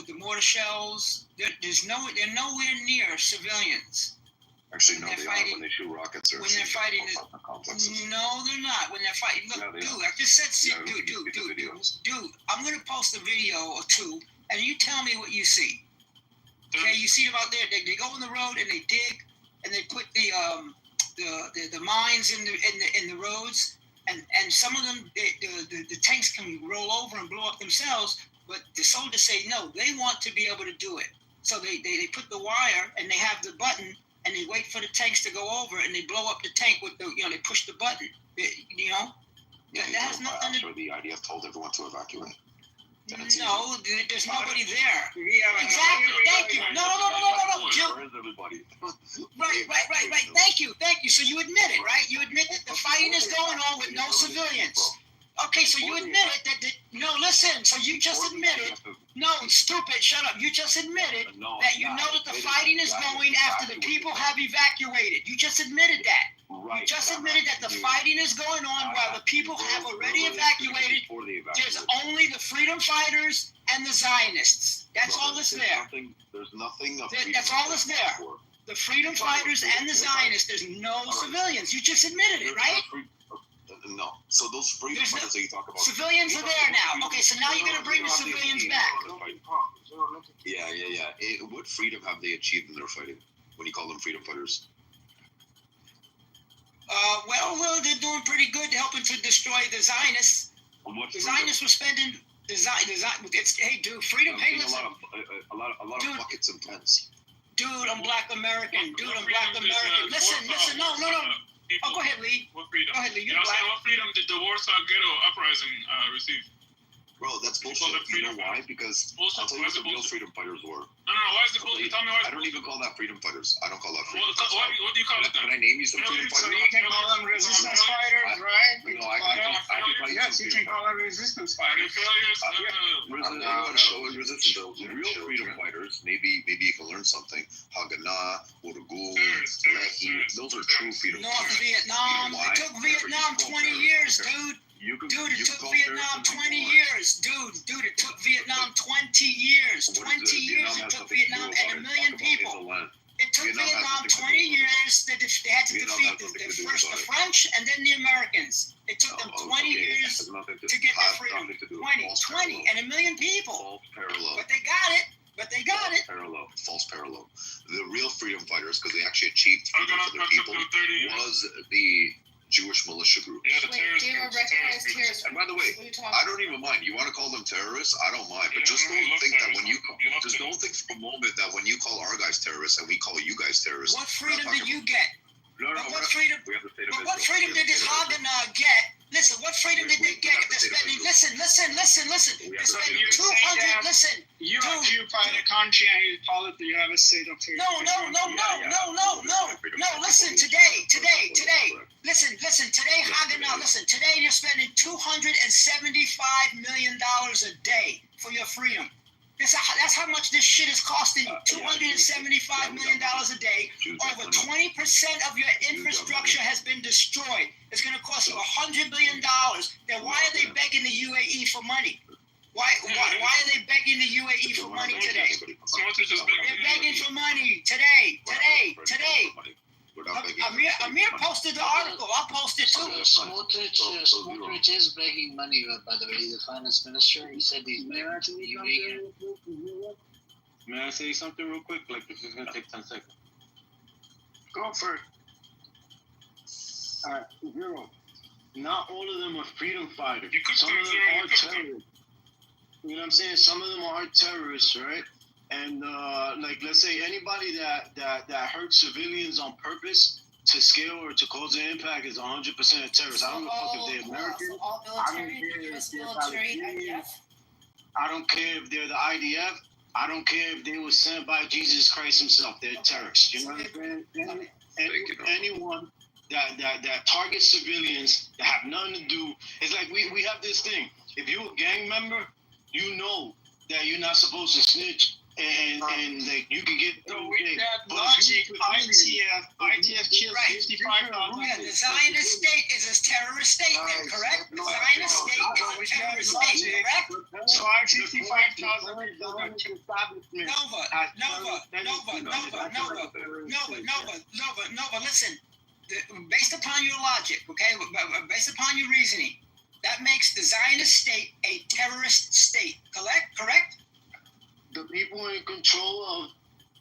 They're nowhere near civilians. Actually, no, they are when they shoot rockets or when they're fighting. complexes. No, they're not. When they're fighting, look, dude, I just said, dude, I'm gonna post a video or two, and you tell me what you see. Okay, you see them out there. They go on the road and they dig, and they put the mines in the roads. And some of them, the tanks can roll over and blow up themselves, but the soldiers say no, they want to be able to do it. So they put the wire and they have the button and they wait for the tanks to go over and they blow up the tank with they push the button. That has nothing to do. The IDF told everyone to evacuate. No, there's nobody there. Exactly. Thank you. No. Where is everybody? Right. Thank you. So you admit it, right? You admit that the fighting is going on with no civilians. Okay, so you admit it no, listen. So you just admitted. No, stupid. Shut up. You just admitted that you know that the fighting is going after the people have evacuated. You just admitted that. Right. You just admitted that the fighting is going on while the people have already evacuated. There's only the freedom fighters and the Zionists. That's all that's there. There's nothing. That's all that's there. The freedom fighters and the Zionists. There's no civilians. You just admitted it, right? No. So those freedom fighters that you talk about. Civilians are there now. Okay, so now you're going to bring the civilians back. Yeah. What freedom have they achieved in their fighting when you call them freedom fighters? Well, they're doing pretty good helping to destroy the Zionists. The Zionists were spending hey, dude, freedom. Hey, listen. A lot of buckets and pens. Dude, I'm Black American. Listen. No. Go ahead, Lee. What freedom? Go ahead, Lee. What freedom did the Warsaw Ghetto Uprising receive? Bro, that's bullshit. You know why? Because I'll tell you what the real freedom fighters were. No. Why is it bullshit? Tell me why. I don't even call that freedom fighters. I don't call that freedom fighters. What do you call it then? Can I name you some freedom fighters? So you can call them resistance fighters, right? No, I can tell you Yes, you can call them resistance fighters. Resistance. The real freedom fighters, maybe you can learn something. Haganah, Urugul, those are true freedom fighters. North Vietnam. It took Vietnam 20 years, dude. Dude, it took Vietnam 20 years. Dude, it took Vietnam 20 years. 20 years it took Vietnam and 1 million people. It took Vietnam 20 years. They had to defeat first the French and then the Americans. It took them 20 years to get their freedom. 20 and 1 million people. But they got it. False parallel. The real freedom fighters, because they actually achieved freedom for their people, was the Jewish militia groups. Yeah, the Wait, terrorist they were groups, recognized terrorist groups. terrorists. And by the way, What are you talking I don't even mind. You want to call them terrorists? I don't mind. But Yeah, just no, we don't love think that when terrorism. you call, We love just don't think for a moment that when you call our guys terrorists and we call you guys terrorists. What we're not freedom talking did you about- get? No, no, But what freedom? we have the state of But what Israel. freedom We have did the this state of Israel. Haganah get? Listen, what freedom did they We get? have the They're state of spending. Listen. We They're have the spending state of 200. Listen. You Dude. occupy the country and you call it you have a state of terror. No. Listen, today. Listen. Today, Haganah. Listen. Today, you're spending $275 million a day for your freedom. That's how much this shit is costing you. $275 million a day. Over 20% of your infrastructure has been destroyed. It's going to cost you $100 billion. Then why are they begging the UAE for money? Why are they begging the UAE for money today? Smotrich is They're begging for money today. We're not begging. Amir posted the article. I'll post it too. Smotrich is begging money, by the way. He's the finance minister. He said he's begging to the UAE. May I say something real quick? Like, this is going to take 10 seconds. Go for it. Alright, Zero. Not all of them are freedom fighters. You could Some of them Zero, are you could terrorists. You know what I'm saying? Some of them are terrorists, right? And like, let's say anybody that hurts civilians on purpose to scale or to cause an impact is 100% a terrorist. I don't give a fuck if they're American. All military, US military, IDF. I don't care if they're the IDF. I don't care if they were sent by Jesus Christ himself. They're terrorists. You know what I'm saying? Anyone that targets civilians that have nothing to do. It's like we have this thing. If you're a gang member, you know that you're not supposed to snitch and like you can get So with that logic, ITF killed 55,000 Yeah, the Zionist state is a terrorist state, then, correct? The Zionist state is a terrorist state, correct? So 55,000 people got killed. Nova, listen. Based upon your logic, okay, based upon your reasoning, that makes the Zionist state a terrorist state, correct? The people in control of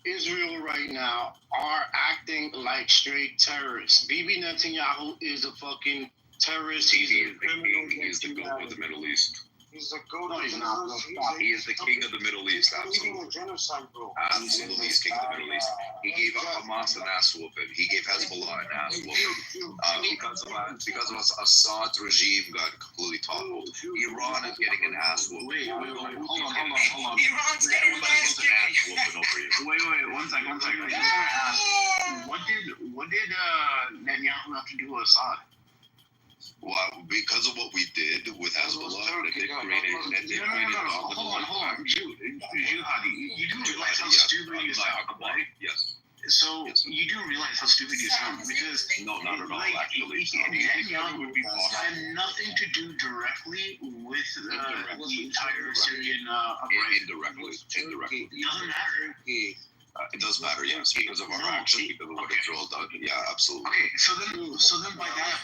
Israel right now are acting like straight terrorists. Bibi Netanyahu is a fucking terrorist. He's the goat of the Middle East. He's the goat No, of he's the not. Middle East. He is the king of the Middle East. He's committing Absolutely. a genocide, bro. Absolutely, he's king of the Middle East. He gave Hamas an ass whooping. He gave Hezbollah an ass whooping. Because of Assad's regime got completely toppled. Iran is getting an ass whooping. Wait, hold on. Iran's getting an ass kicking. Wait, one second. What did Netanyahu have to do with Assad? Well, because of what we did with Hezbollah, that they created Hold on. Jihadi, you do realize how stupid you sound, right? Yes. So you do realize how stupid you sound because No, not at all. like, Actually, Netanyahu would be had nothing to do directly with the entire Syrian uprising. indirectly. It doesn't matter. It does matter, yes, because of our actions, because of what Israel done. Yeah, absolutely. Okay, so then by that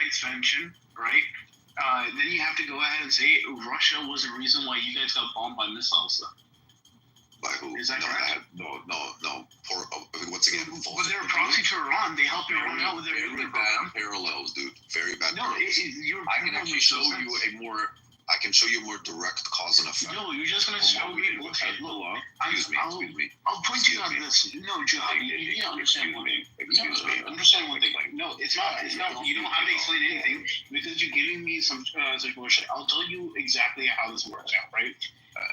extension, right? Then you have to go ahead and say Russia was the reason why you guys got bombed by missiles. By who? Is that no, correct? No. Once again, But they're a proxy to Iran. They helped Iran out with their very nuclear bad program. parallels, dude. Very bad No, parallels. you're I can actually show you I can show you a more direct cause and effect. No, you're just gonna show me. Okay, look. Excuse me. I'll point you out this. No, Jihadi, you need to understand one thing. Excuse me. Understand one thing. No, it's not. You don't have to explain anything because you're giving me some bullshit. I'll tell you exactly how this works out, right?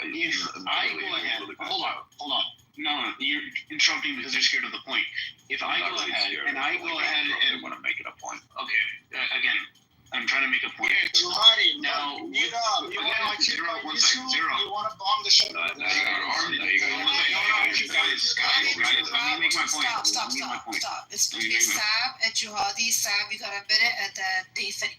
If I go ahead, hold on. No, you're interrupting because you're scared of the point. If I go ahead and I want to make it a point. Okay, again, I'm trying to make a point. Yeah, Jihadi, Now, get up. You want to Zero. You want to bomb the ship? There you go. Stop. It's supposed to be Sab and Jihadi. Sab, you got a minute, and then Nathan.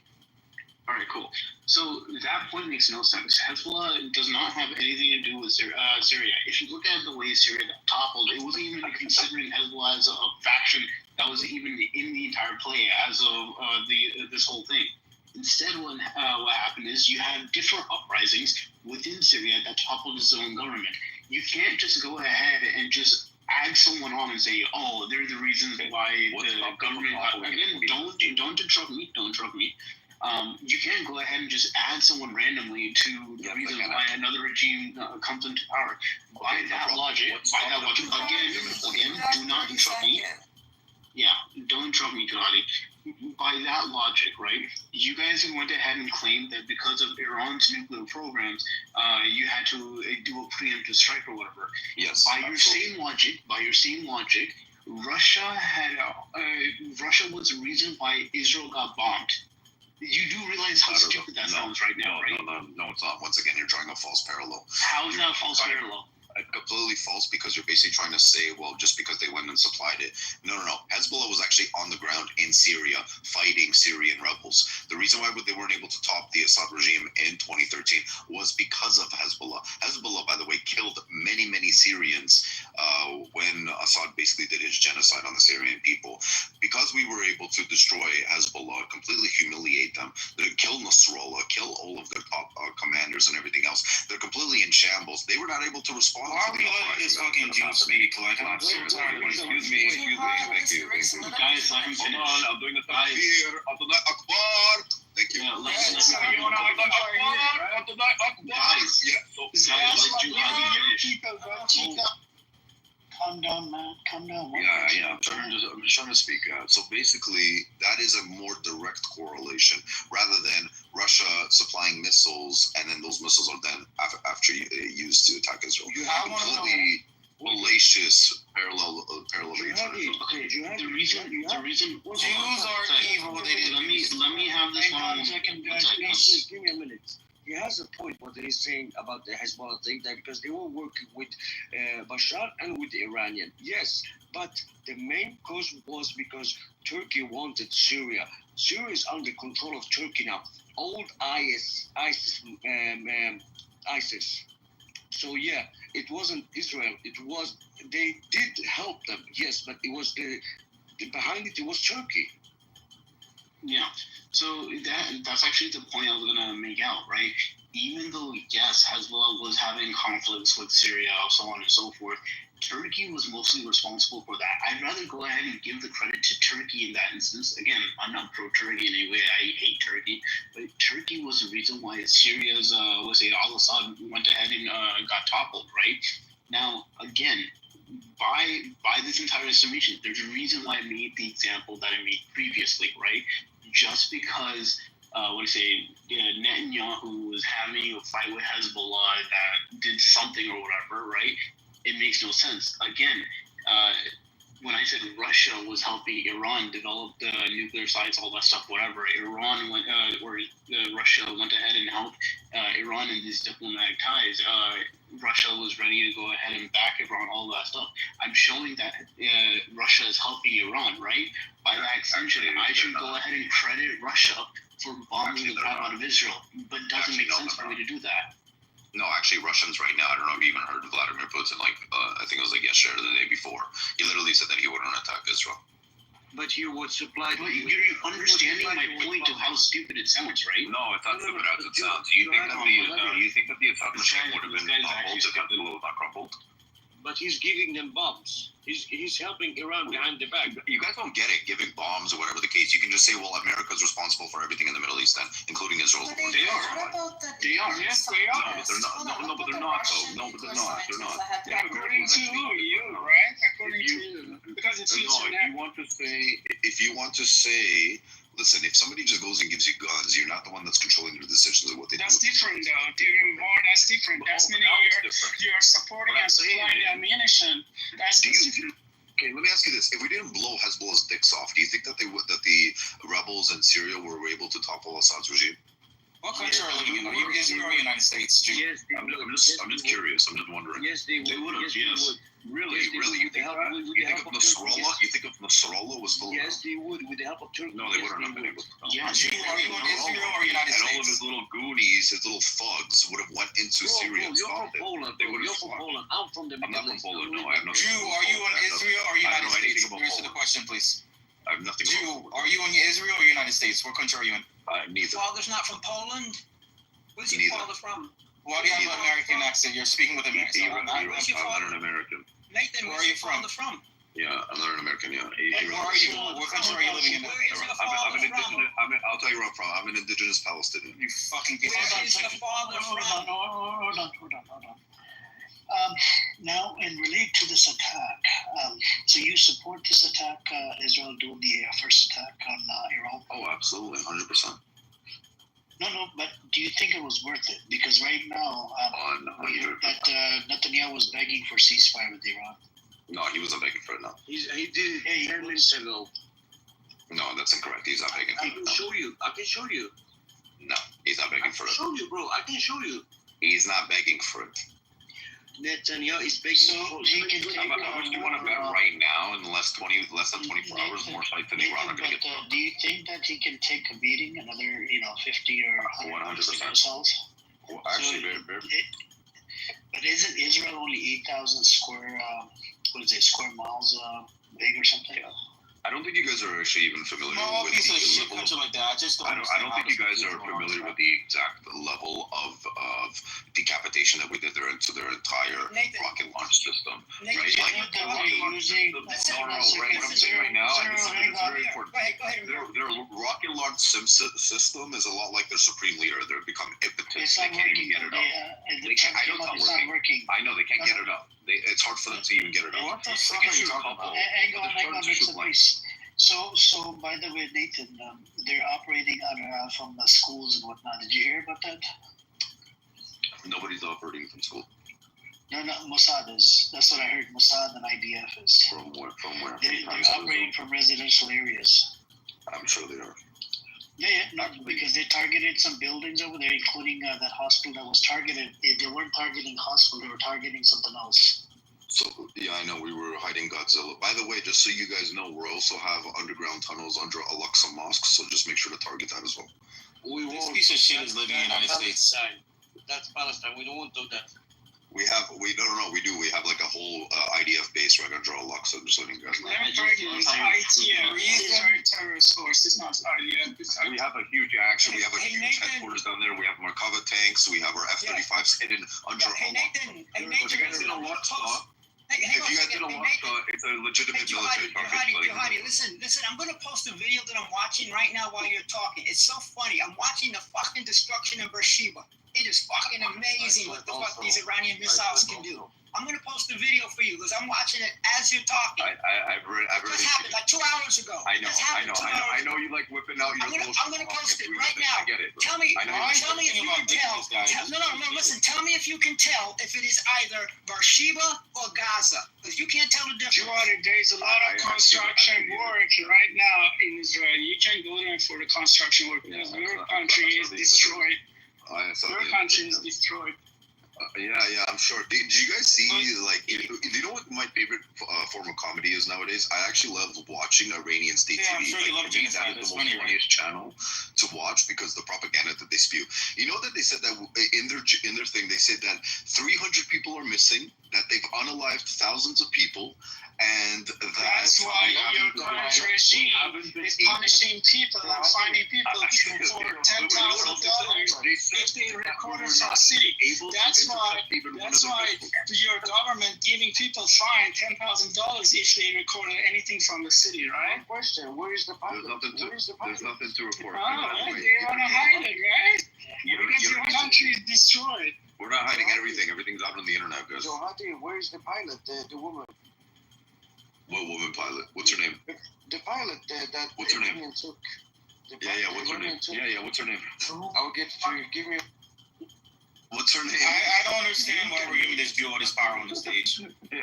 All right, cool. So that point makes no sense. Hezbollah does not have anything to do with Syria. If you look at the way Syria got toppled, it wasn't even considering Hezbollah as a faction that was even in the entire play as of this whole thing. Instead, what happened is you had different uprisings within Syria that toppled its own government. You can't just go ahead and just add someone on and say, oh, they're the reasons why the government. Again, don't interrupt me. Don't interrupt me. You can't go ahead and just add someone randomly to the reason why another regime comes into power. By that logic, again, do not interrupt me. Yeah, don't interrupt me, Gianni. By that logic, right, you guys went ahead and claimed that because of Iran's nuclear programs, you had to do a preemptive strike or whatever. Yes. By your same logic, Russia Russia was the reason why Israel got bombed. You do realize how stupid that sounds right now, right? No, it's not. Once again, you're drawing a false parallel. How is that a false parallel? Completely false, because you're basically trying to say, well, just because they went and supplied it. No. Hezbollah was actually on the ground in Syria fighting Syrian rebels. The reason why they weren't able to top the Assad regime in 2013 was because of Hezbollah. Hezbollah, by the way, killed many, many Syrians when Assad basically did his genocide on the Syrian people. Because we were able to destroy Hezbollah, completely humiliate them, kill Nasrallah, kill all of their top commanders and everything else. They're completely in shambles. They were not able to respond. Why are we letting this fucking Jew speak? Like, I'm so tired. Excuse me, thank you. Guys, let him finish. Hold on, I'm doing the takbir. Adonai Akbar. Thank you. Guys, Calm down, man. Calm down. Yeah. I'm just trying to speak. So basically, that is a more direct correlation, rather than Russia supplying missiles, and then those missiles are then after used to attack Israel. Completely fallacious parallel. The reason Jews are evil. Let me have this one. Give me a minute. He has a point what he's saying about the Hezbollah thing, that because they were working with Bashar and with the Iranian. Yes, but the main cause was because Turkey wanted Syria. Syria is under control of Turkey now. Old ISIS. So yeah, it wasn't Israel. They did help them, yes, but it was behind it was Turkey. Yeah, so that's actually the point I was gonna make out, right? Even though, yes, Hezbollah was having conflicts with Syria, so on and so forth, Turkey was mostly responsible for that. I'd rather go ahead and give the credit to Turkey in that instance. Again, I'm not pro-Turkey in any way. I hate Turkey. But Turkey was the reason why Syria's, al-Assad went ahead and got toppled, right? Now, again, by this entire summation, there's a reason why I made the example that I made previously, right? Just because, Netanyahu was having a fight with Hezbollah that did something or whatever, right? It makes no sense. Again, when I said Russia was helping Iran develop the nuclear sites, all that stuff, whatever, Russia went ahead and helped Iran in these diplomatic ties. Russia was ready to go ahead and back Iran, all that stuff. I'm showing that Russia is helping Iran, right? By that extension, I should go ahead and credit Russia for bombing the crap out of Israel, but it doesn't make sense for me to do that. No, actually, Russians right now, I don't know if you even heard of Vladimir Putin, I think it was yesterday or the day before. He literally said that he wouldn't attack Israel. But you would supply... But you're understanding my point of how stupid it sounds, right? No, it's not stupid as it sounds. Do you think that the Assad machine would have been crumbled if Hezbollah was not crumbled? But he's giving them bombs. He's helping Iran behind the back. You guys don't get it, giving bombs or whatever the case. You can just say, well, America's responsible for everything in the Middle East then, including Israel's war. They are. They are. Yes, they are. No, but they're not. No, but they're not, though. No, but they're not. They're not. Yeah, according to you, right? According to you. Because it's if you want to say, listen, if somebody just goes and gives you guns, you're not the one that's controlling their decisions of what they do. That's different, though. During war, that's different. That's meaning you're supporting and supplying the ammunition. That's different. Okay, let me ask you this: if we didn't blow Hezbollah's dicks off, do you think that the rebels in Syria were able to topple Assad's regime? What country are you living in? Israel or United States? Yes, I'm just curious. I'm just wondering. Yes, they would have. Yes. Really? You think of Nasrallah? You think of Nasrallah was still? Yes, they would, with the help of Turkey. No, they wouldn't have been able to. Yeah, are you in Israel or United States? And all of his little goonies, his little thugs, would have went into Syria and stopped it. You're from Poland. I'm from the Middle East. I'm not from Poland. No, I have no. Jew, are you in Israel or United States? Answer the question, please. I have nothing. Jew, are you in Israel or United States? What country are you in? Your Neither. father's not from Poland? Where's your father from? Why do you have an American accent? You're speaking with American. I'm not an American. Nathan, where's your father from? Yeah, another American. Yeah. And where are you? What country are you living in? Where is your father from? I'll tell you where I'm from. I'm an indigenous Palestinian. You fucking get Where is your father from? Hold on. Now, in relate to this attack, so you support this attack, Israel doing the first attack on Iran? Oh, absolutely, 100%. No, but do you think it was worth it? Because right now, we heard that Netanyahu was begging for ceasefire with Iran. No, he wasn't begging for it, no. He did it 10 minutes ago. No, that's incorrect. He's not begging for it. I can show you. No, he's not begging for it. I can show you, bro. I can show you. He's not begging for it. Netanyahu is begging so he can take how much do you want to bet right now in less than 24 hours more sites than Iran are going to get? Do you think that he can take a beating, another 50 or 100 missiles? Well, actually, but isn't Israel only 8,000 square miles big or something? Yeah. I don't think you guys are actually even familiar with piece of the shit level. country like that. I don't think you guys are familiar with the exact level of decapitation that we did there into their entire rocket launch system. Nathan, Right? What I'm saying right now, it's very important. Their rocket launch system is a lot like their supreme leader. They're becoming impotent. They can't even get it up. I know it's not working. I know they can't get it up. It's hard for them to even get it up. What the fuck are you talking about? Hang on. So, by the way, Nathan, they're operating from the schools and whatnot. Did you hear about that? Nobody's operating from school. No, Mossad is. That's what I heard. Mossad and IDF is. From where? They're operating from residential areas. I'm sure they are. Yeah, because they targeted some buildings over there, including that hospital that was targeted. They weren't targeting hospital; they were targeting something else. So, yeah, I know we were hiding Godzilla. By the way, just so you guys know, we also have underground tunnels under Al-Aqsa Mosque, so just make sure to target that as well. This piece of shit is living in the United States. That's Palestine. We don't want to do that. We do. We have like a whole IDF base right under Al-Aqsa. Just letting you guys know. Terrorist force. It's not IDF. We have a huge huge headquarters down there. We have Merkava tanks. We have our F-35s hidden under Nathan, If you guys did a Al-Aqsa, it's a legitimate military target. Listen, I'm going to post a video that I'm watching right now while you're talking. It's so funny. I'm watching the fucking destruction of Beersheba. It is fucking amazing what the fuck these Iranian missiles can do. I'm going to post a video for you because I'm watching it as you're talking. I've just happened like 2 hours ago. I know you like whipping out your I'm going to post it right now. I get it. Tell me if you can tell. No, listen. Tell me if you can tell if it is either Beersheba or Gaza. Because you can't tell the difference. There's a lot of construction work right now in Israel. You can go there for the construction work because your country is destroyed. Your country is destroyed. Yeah, I'm sure. Did you guys see, like, do you know what my favorite form of comedy is nowadays? I actually love watching Iranian state TV. I'm sure you love that is the most funniest channel to watch because the propaganda that they spew. You know that they said that in their thing, they said that 300 people are missing, that they've unalived thousands of people, and that's why your current regime is punishing people and finding people for $10,000 if they record some city. That's why your government giving people fine $10,000 if they recorded anything from the city, right? Question: where is the pilot? There's nothing to report. They want to hide it, right? Because your country is destroyed. We're not hiding everything. Everything's out on the internet, guys. So, where is the pilot? The woman. What woman pilot? What's her name? The pilot that. What's her name? Took What's her name? What's her name? I'll get to give me. What's her name? I don't understand why we're giving this view all this power on the stage. What's her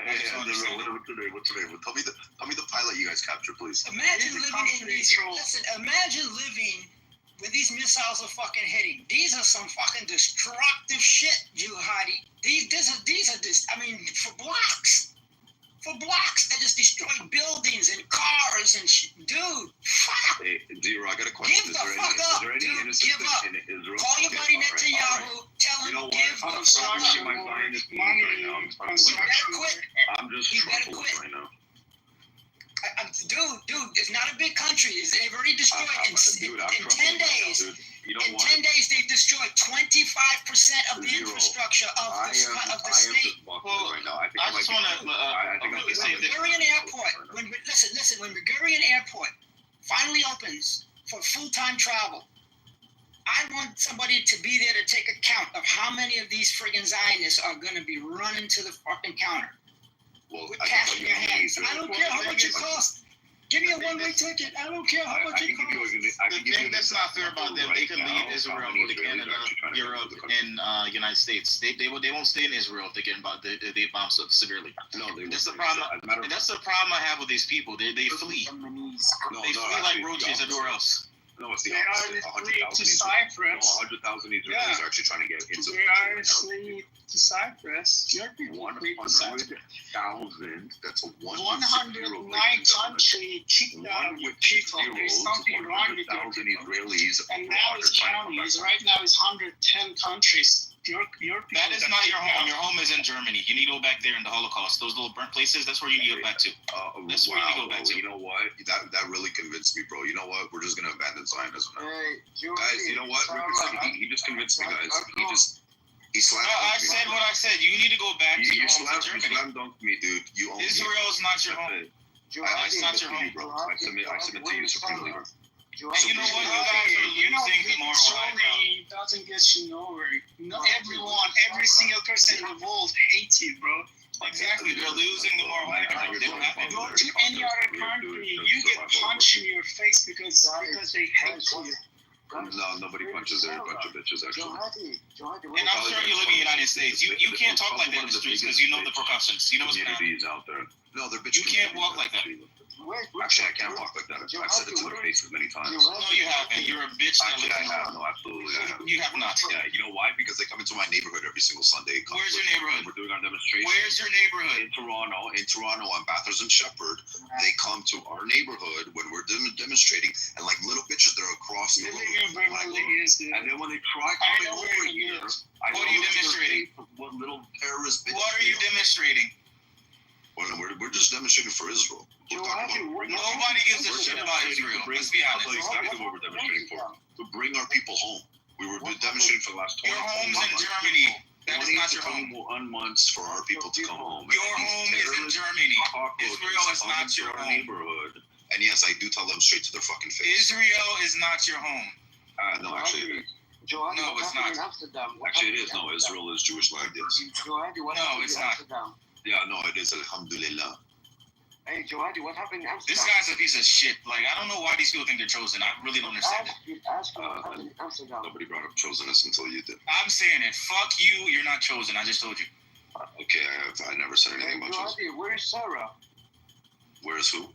name? Tell me the pilot you guys captured, please. Imagine living in these. Listen, imagine living where these missiles are fucking hitting. These are some fucking destructive shit, jihadi. These are I mean, for blocks. They just destroyed buildings and cars and shit. Dude, fuck. Hey, Zero, I got a question. Give the fuck up, dude. Give up. Call your buddy Netanyahu. Tell him to give the fuck up. I'm just troubled right now. Dude, it's not a big country. They've already destroyed in 10 days. You know In what? 10 days, they've destroyed 25% of the infrastructure of the state. Right now. I think I just want to say Ben Gurion Airport. Listen. When Ben Gurion Airport finally opens for full-time travel, I want somebody to be there to take account of how many of these friggin' Zionists are going to be running to the fucking counter with cash in their hands. I don't care how much it costs. Give me a one-way ticket. I don't care how much it costs. The thing that's not fair about them, they can leave Israel, go to Canada, Europe, and United States. They won't stay in Israel if they get bombed severely. No, that's the problem. And that's the problem I have with these people. They flee. They flee like roaches everywhere else. No, it's the They opposite. are fleeing to Cyprus. 100,000 Israelis are actually trying to get into They are fleeing to Cyprus. Your people flee to Cyprus. 100,000. That's a 109 country kicked out of people. There's something wrong with your people. Israelis. And now it's counting. Right now it's 110 countries. Your people. That is not your home. Your home is in Germany. You need to go back there in the Holocaust. Those little burnt places, that's where you need to go back to. That's where you need to go back to. You know what? That really convinced me, bro. You know what? We're just going to abandon Zionism now. Guys, you know what? He just convinced me, guys. He slapped I said what I said. You need to go back to your home in You Germany. slam dunked me, dude. You own Israel is not your home. It's not your home. bro. I submit to you, Supreme Leader. And you know what? You guys are losing the moral high ground. Doesn't get you nowhere. Not everyone, every single person involved hates you, bro. Exactly, they're losing the moral high ground. They don't have to Go to any other country, you get punched in your face because they hate you. No, nobody punches there. A bunch of bitches, actually. And I'm sure you live in the United States. You can't talk like that in the streets because you know the repercussions. You know what's going to happen. out there. No, they're bitches. You can't walk like that. Actually, I can't walk like that. I've said it to their faces many times. No, you haven't. You're a bitch. Actually, I have. No, absolutely, I have. You have not. Yeah, you know why? Because they come into my neighborhood every single Sunday. Where's your neighborhood? We're doing our demonstration. Where's your neighborhood? In Toronto, on Bathurst and Shepherd. They come to our neighborhood when we're demonstrating, and like little bitches, they're across the road. And then when they try coming over here, what are you demonstrating? What little terrorist bitches? What are you demonstrating? Well, we're just demonstrating for Israel. Nobody gives a shit about Israel. Let's be honest. That's exactly what we're demonstrating for. To bring our people home. We were demonstrating for the last 20 Your home's in Germany. That is not your home. months for our people to come home. Your home is in Germany. Israel is not your home. Neighborhood. And yes, I do tell them straight to their fucking face. Israel is not your home. No, actually it is. No, it's not. Actually it is. No, Israel is Jewish land, yes. No, it's not. Yeah, no, it is. Alhamdulillah. Hey, Johadi, what happened in Amsterdam? This guy's a piece of shit. Like, I don't know why these people think they're chosen. I really don't understand it. Nobody brought up chosenness until you did. I'm saying it. Fuck you. You're not chosen. I just told you. Okay, I never said anything about chosen. Johadi, where's Sarah? Where's who?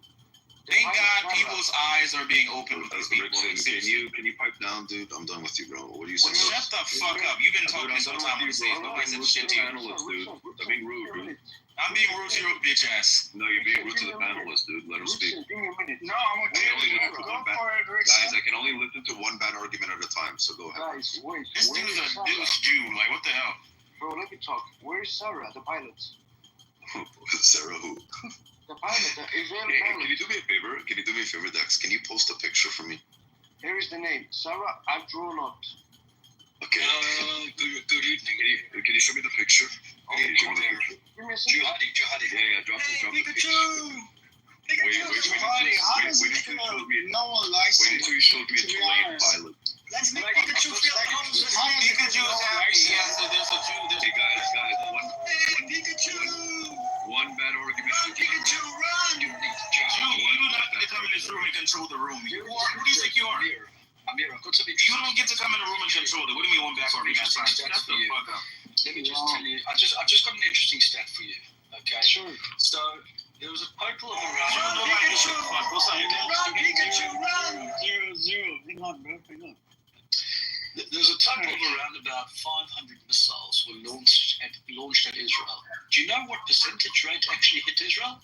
Thank God people's eyes are being opened with these people. Can you pipe down, dude? I'm done with you, bro. What do you say? Shut the fuck up. You've been talking this whole time on the stage. Nobody said shit to you. Dude. I'm being rude, dude. I'm being rude to your bitch ass. No, you're being rude to the panelists, dude. Let them speak. No, I'm okay. Guys, I can only listen to one bad argument at a time, so go ahead. Guys, wait. This dude's a douche Jew. Like, what the hell? Bro, let me talk. Where's Sarah, the pilot? Sarah who? The pilot, the Israeli pilot. Can you do me a favor? Can you do me a favor, Dex? Can you post a picture for me? Here is the name. Sarah Adronot. Okay. Good evening. Can you show me the picture? Give me a second. Johadi. Yeah, drop the picture. Wait until you showed me a Chilean pilot. Let's make Pikachu feel at home. Pikachu is happy. Yeah, so there's a Jew. Hey, guys. Pikachu! One bad argument. Run, Pikachu, run! Jew, you do not get to come in this room and control the room. Who do you think you are? Amira, You don't get to come in the room and control it. What do you mean one bad argument? Shut the fuck up. let me just tell you, I've just got an interesting stat for you. Okay. Sure. So there was a total of around. Run, Pikachu! Run, Pikachu, run! 0-0. Hang on, bro. Hang on. There's a total of around about 500 missiles were launched at Israel. Do you know what percentage rate actually hit Israel?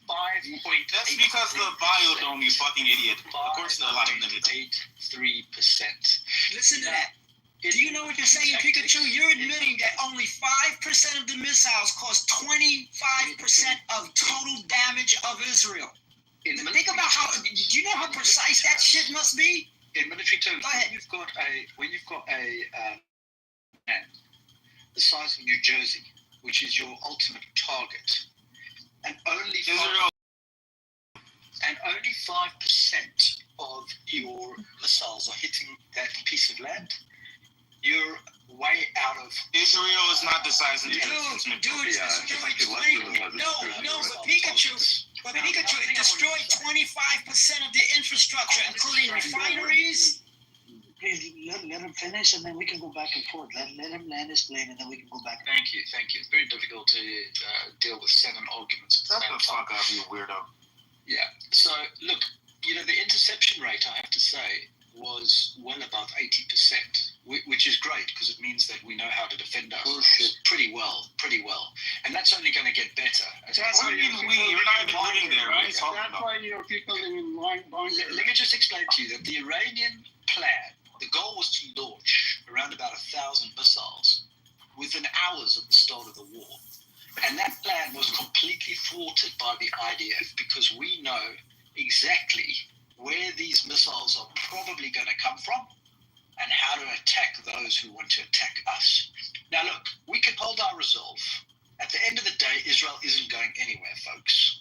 5.83%. That's because the biodome, you fucking idiot. Of course, a lot of them hit. 83%. Listen to that. Do you know what you're saying, Pikachu? You're admitting that only 5% of the missiles caused 25% of total damage of Israel. Think about how. Do you know how precise that shit must be? In military terms, when you've got a man the size of New Jersey, which is your ultimate target, and only 5% of your missiles are hitting that piece of land, you're way out of. Israel is not the size of the But Pikachu, it destroyed 25% of the infrastructure, including refineries. Please let him finish, and then we can go back and forth. Let him land his plane, and then we can go back. Thank you. It's very difficult to deal with 7 arguments at the same time. Fuck up, you weirdo. Yeah. So look, the interception rate, I have to say, was well above 80%, which is great because it means that we know how to defend ourselves pretty well, and that's only going to get better. You're not even living there. That's why your people live in Let me just explain to you that the Iranian plan, the goal was to launch around about 1,000 missiles within hours of the start of the war, and that plan was completely thwarted by the IDF because we know exactly where these missiles are probably going to come from and how to attack those who want to attack us. Now look, we can hold our resolve. At the end of the day, Israel isn't going anywhere, folks.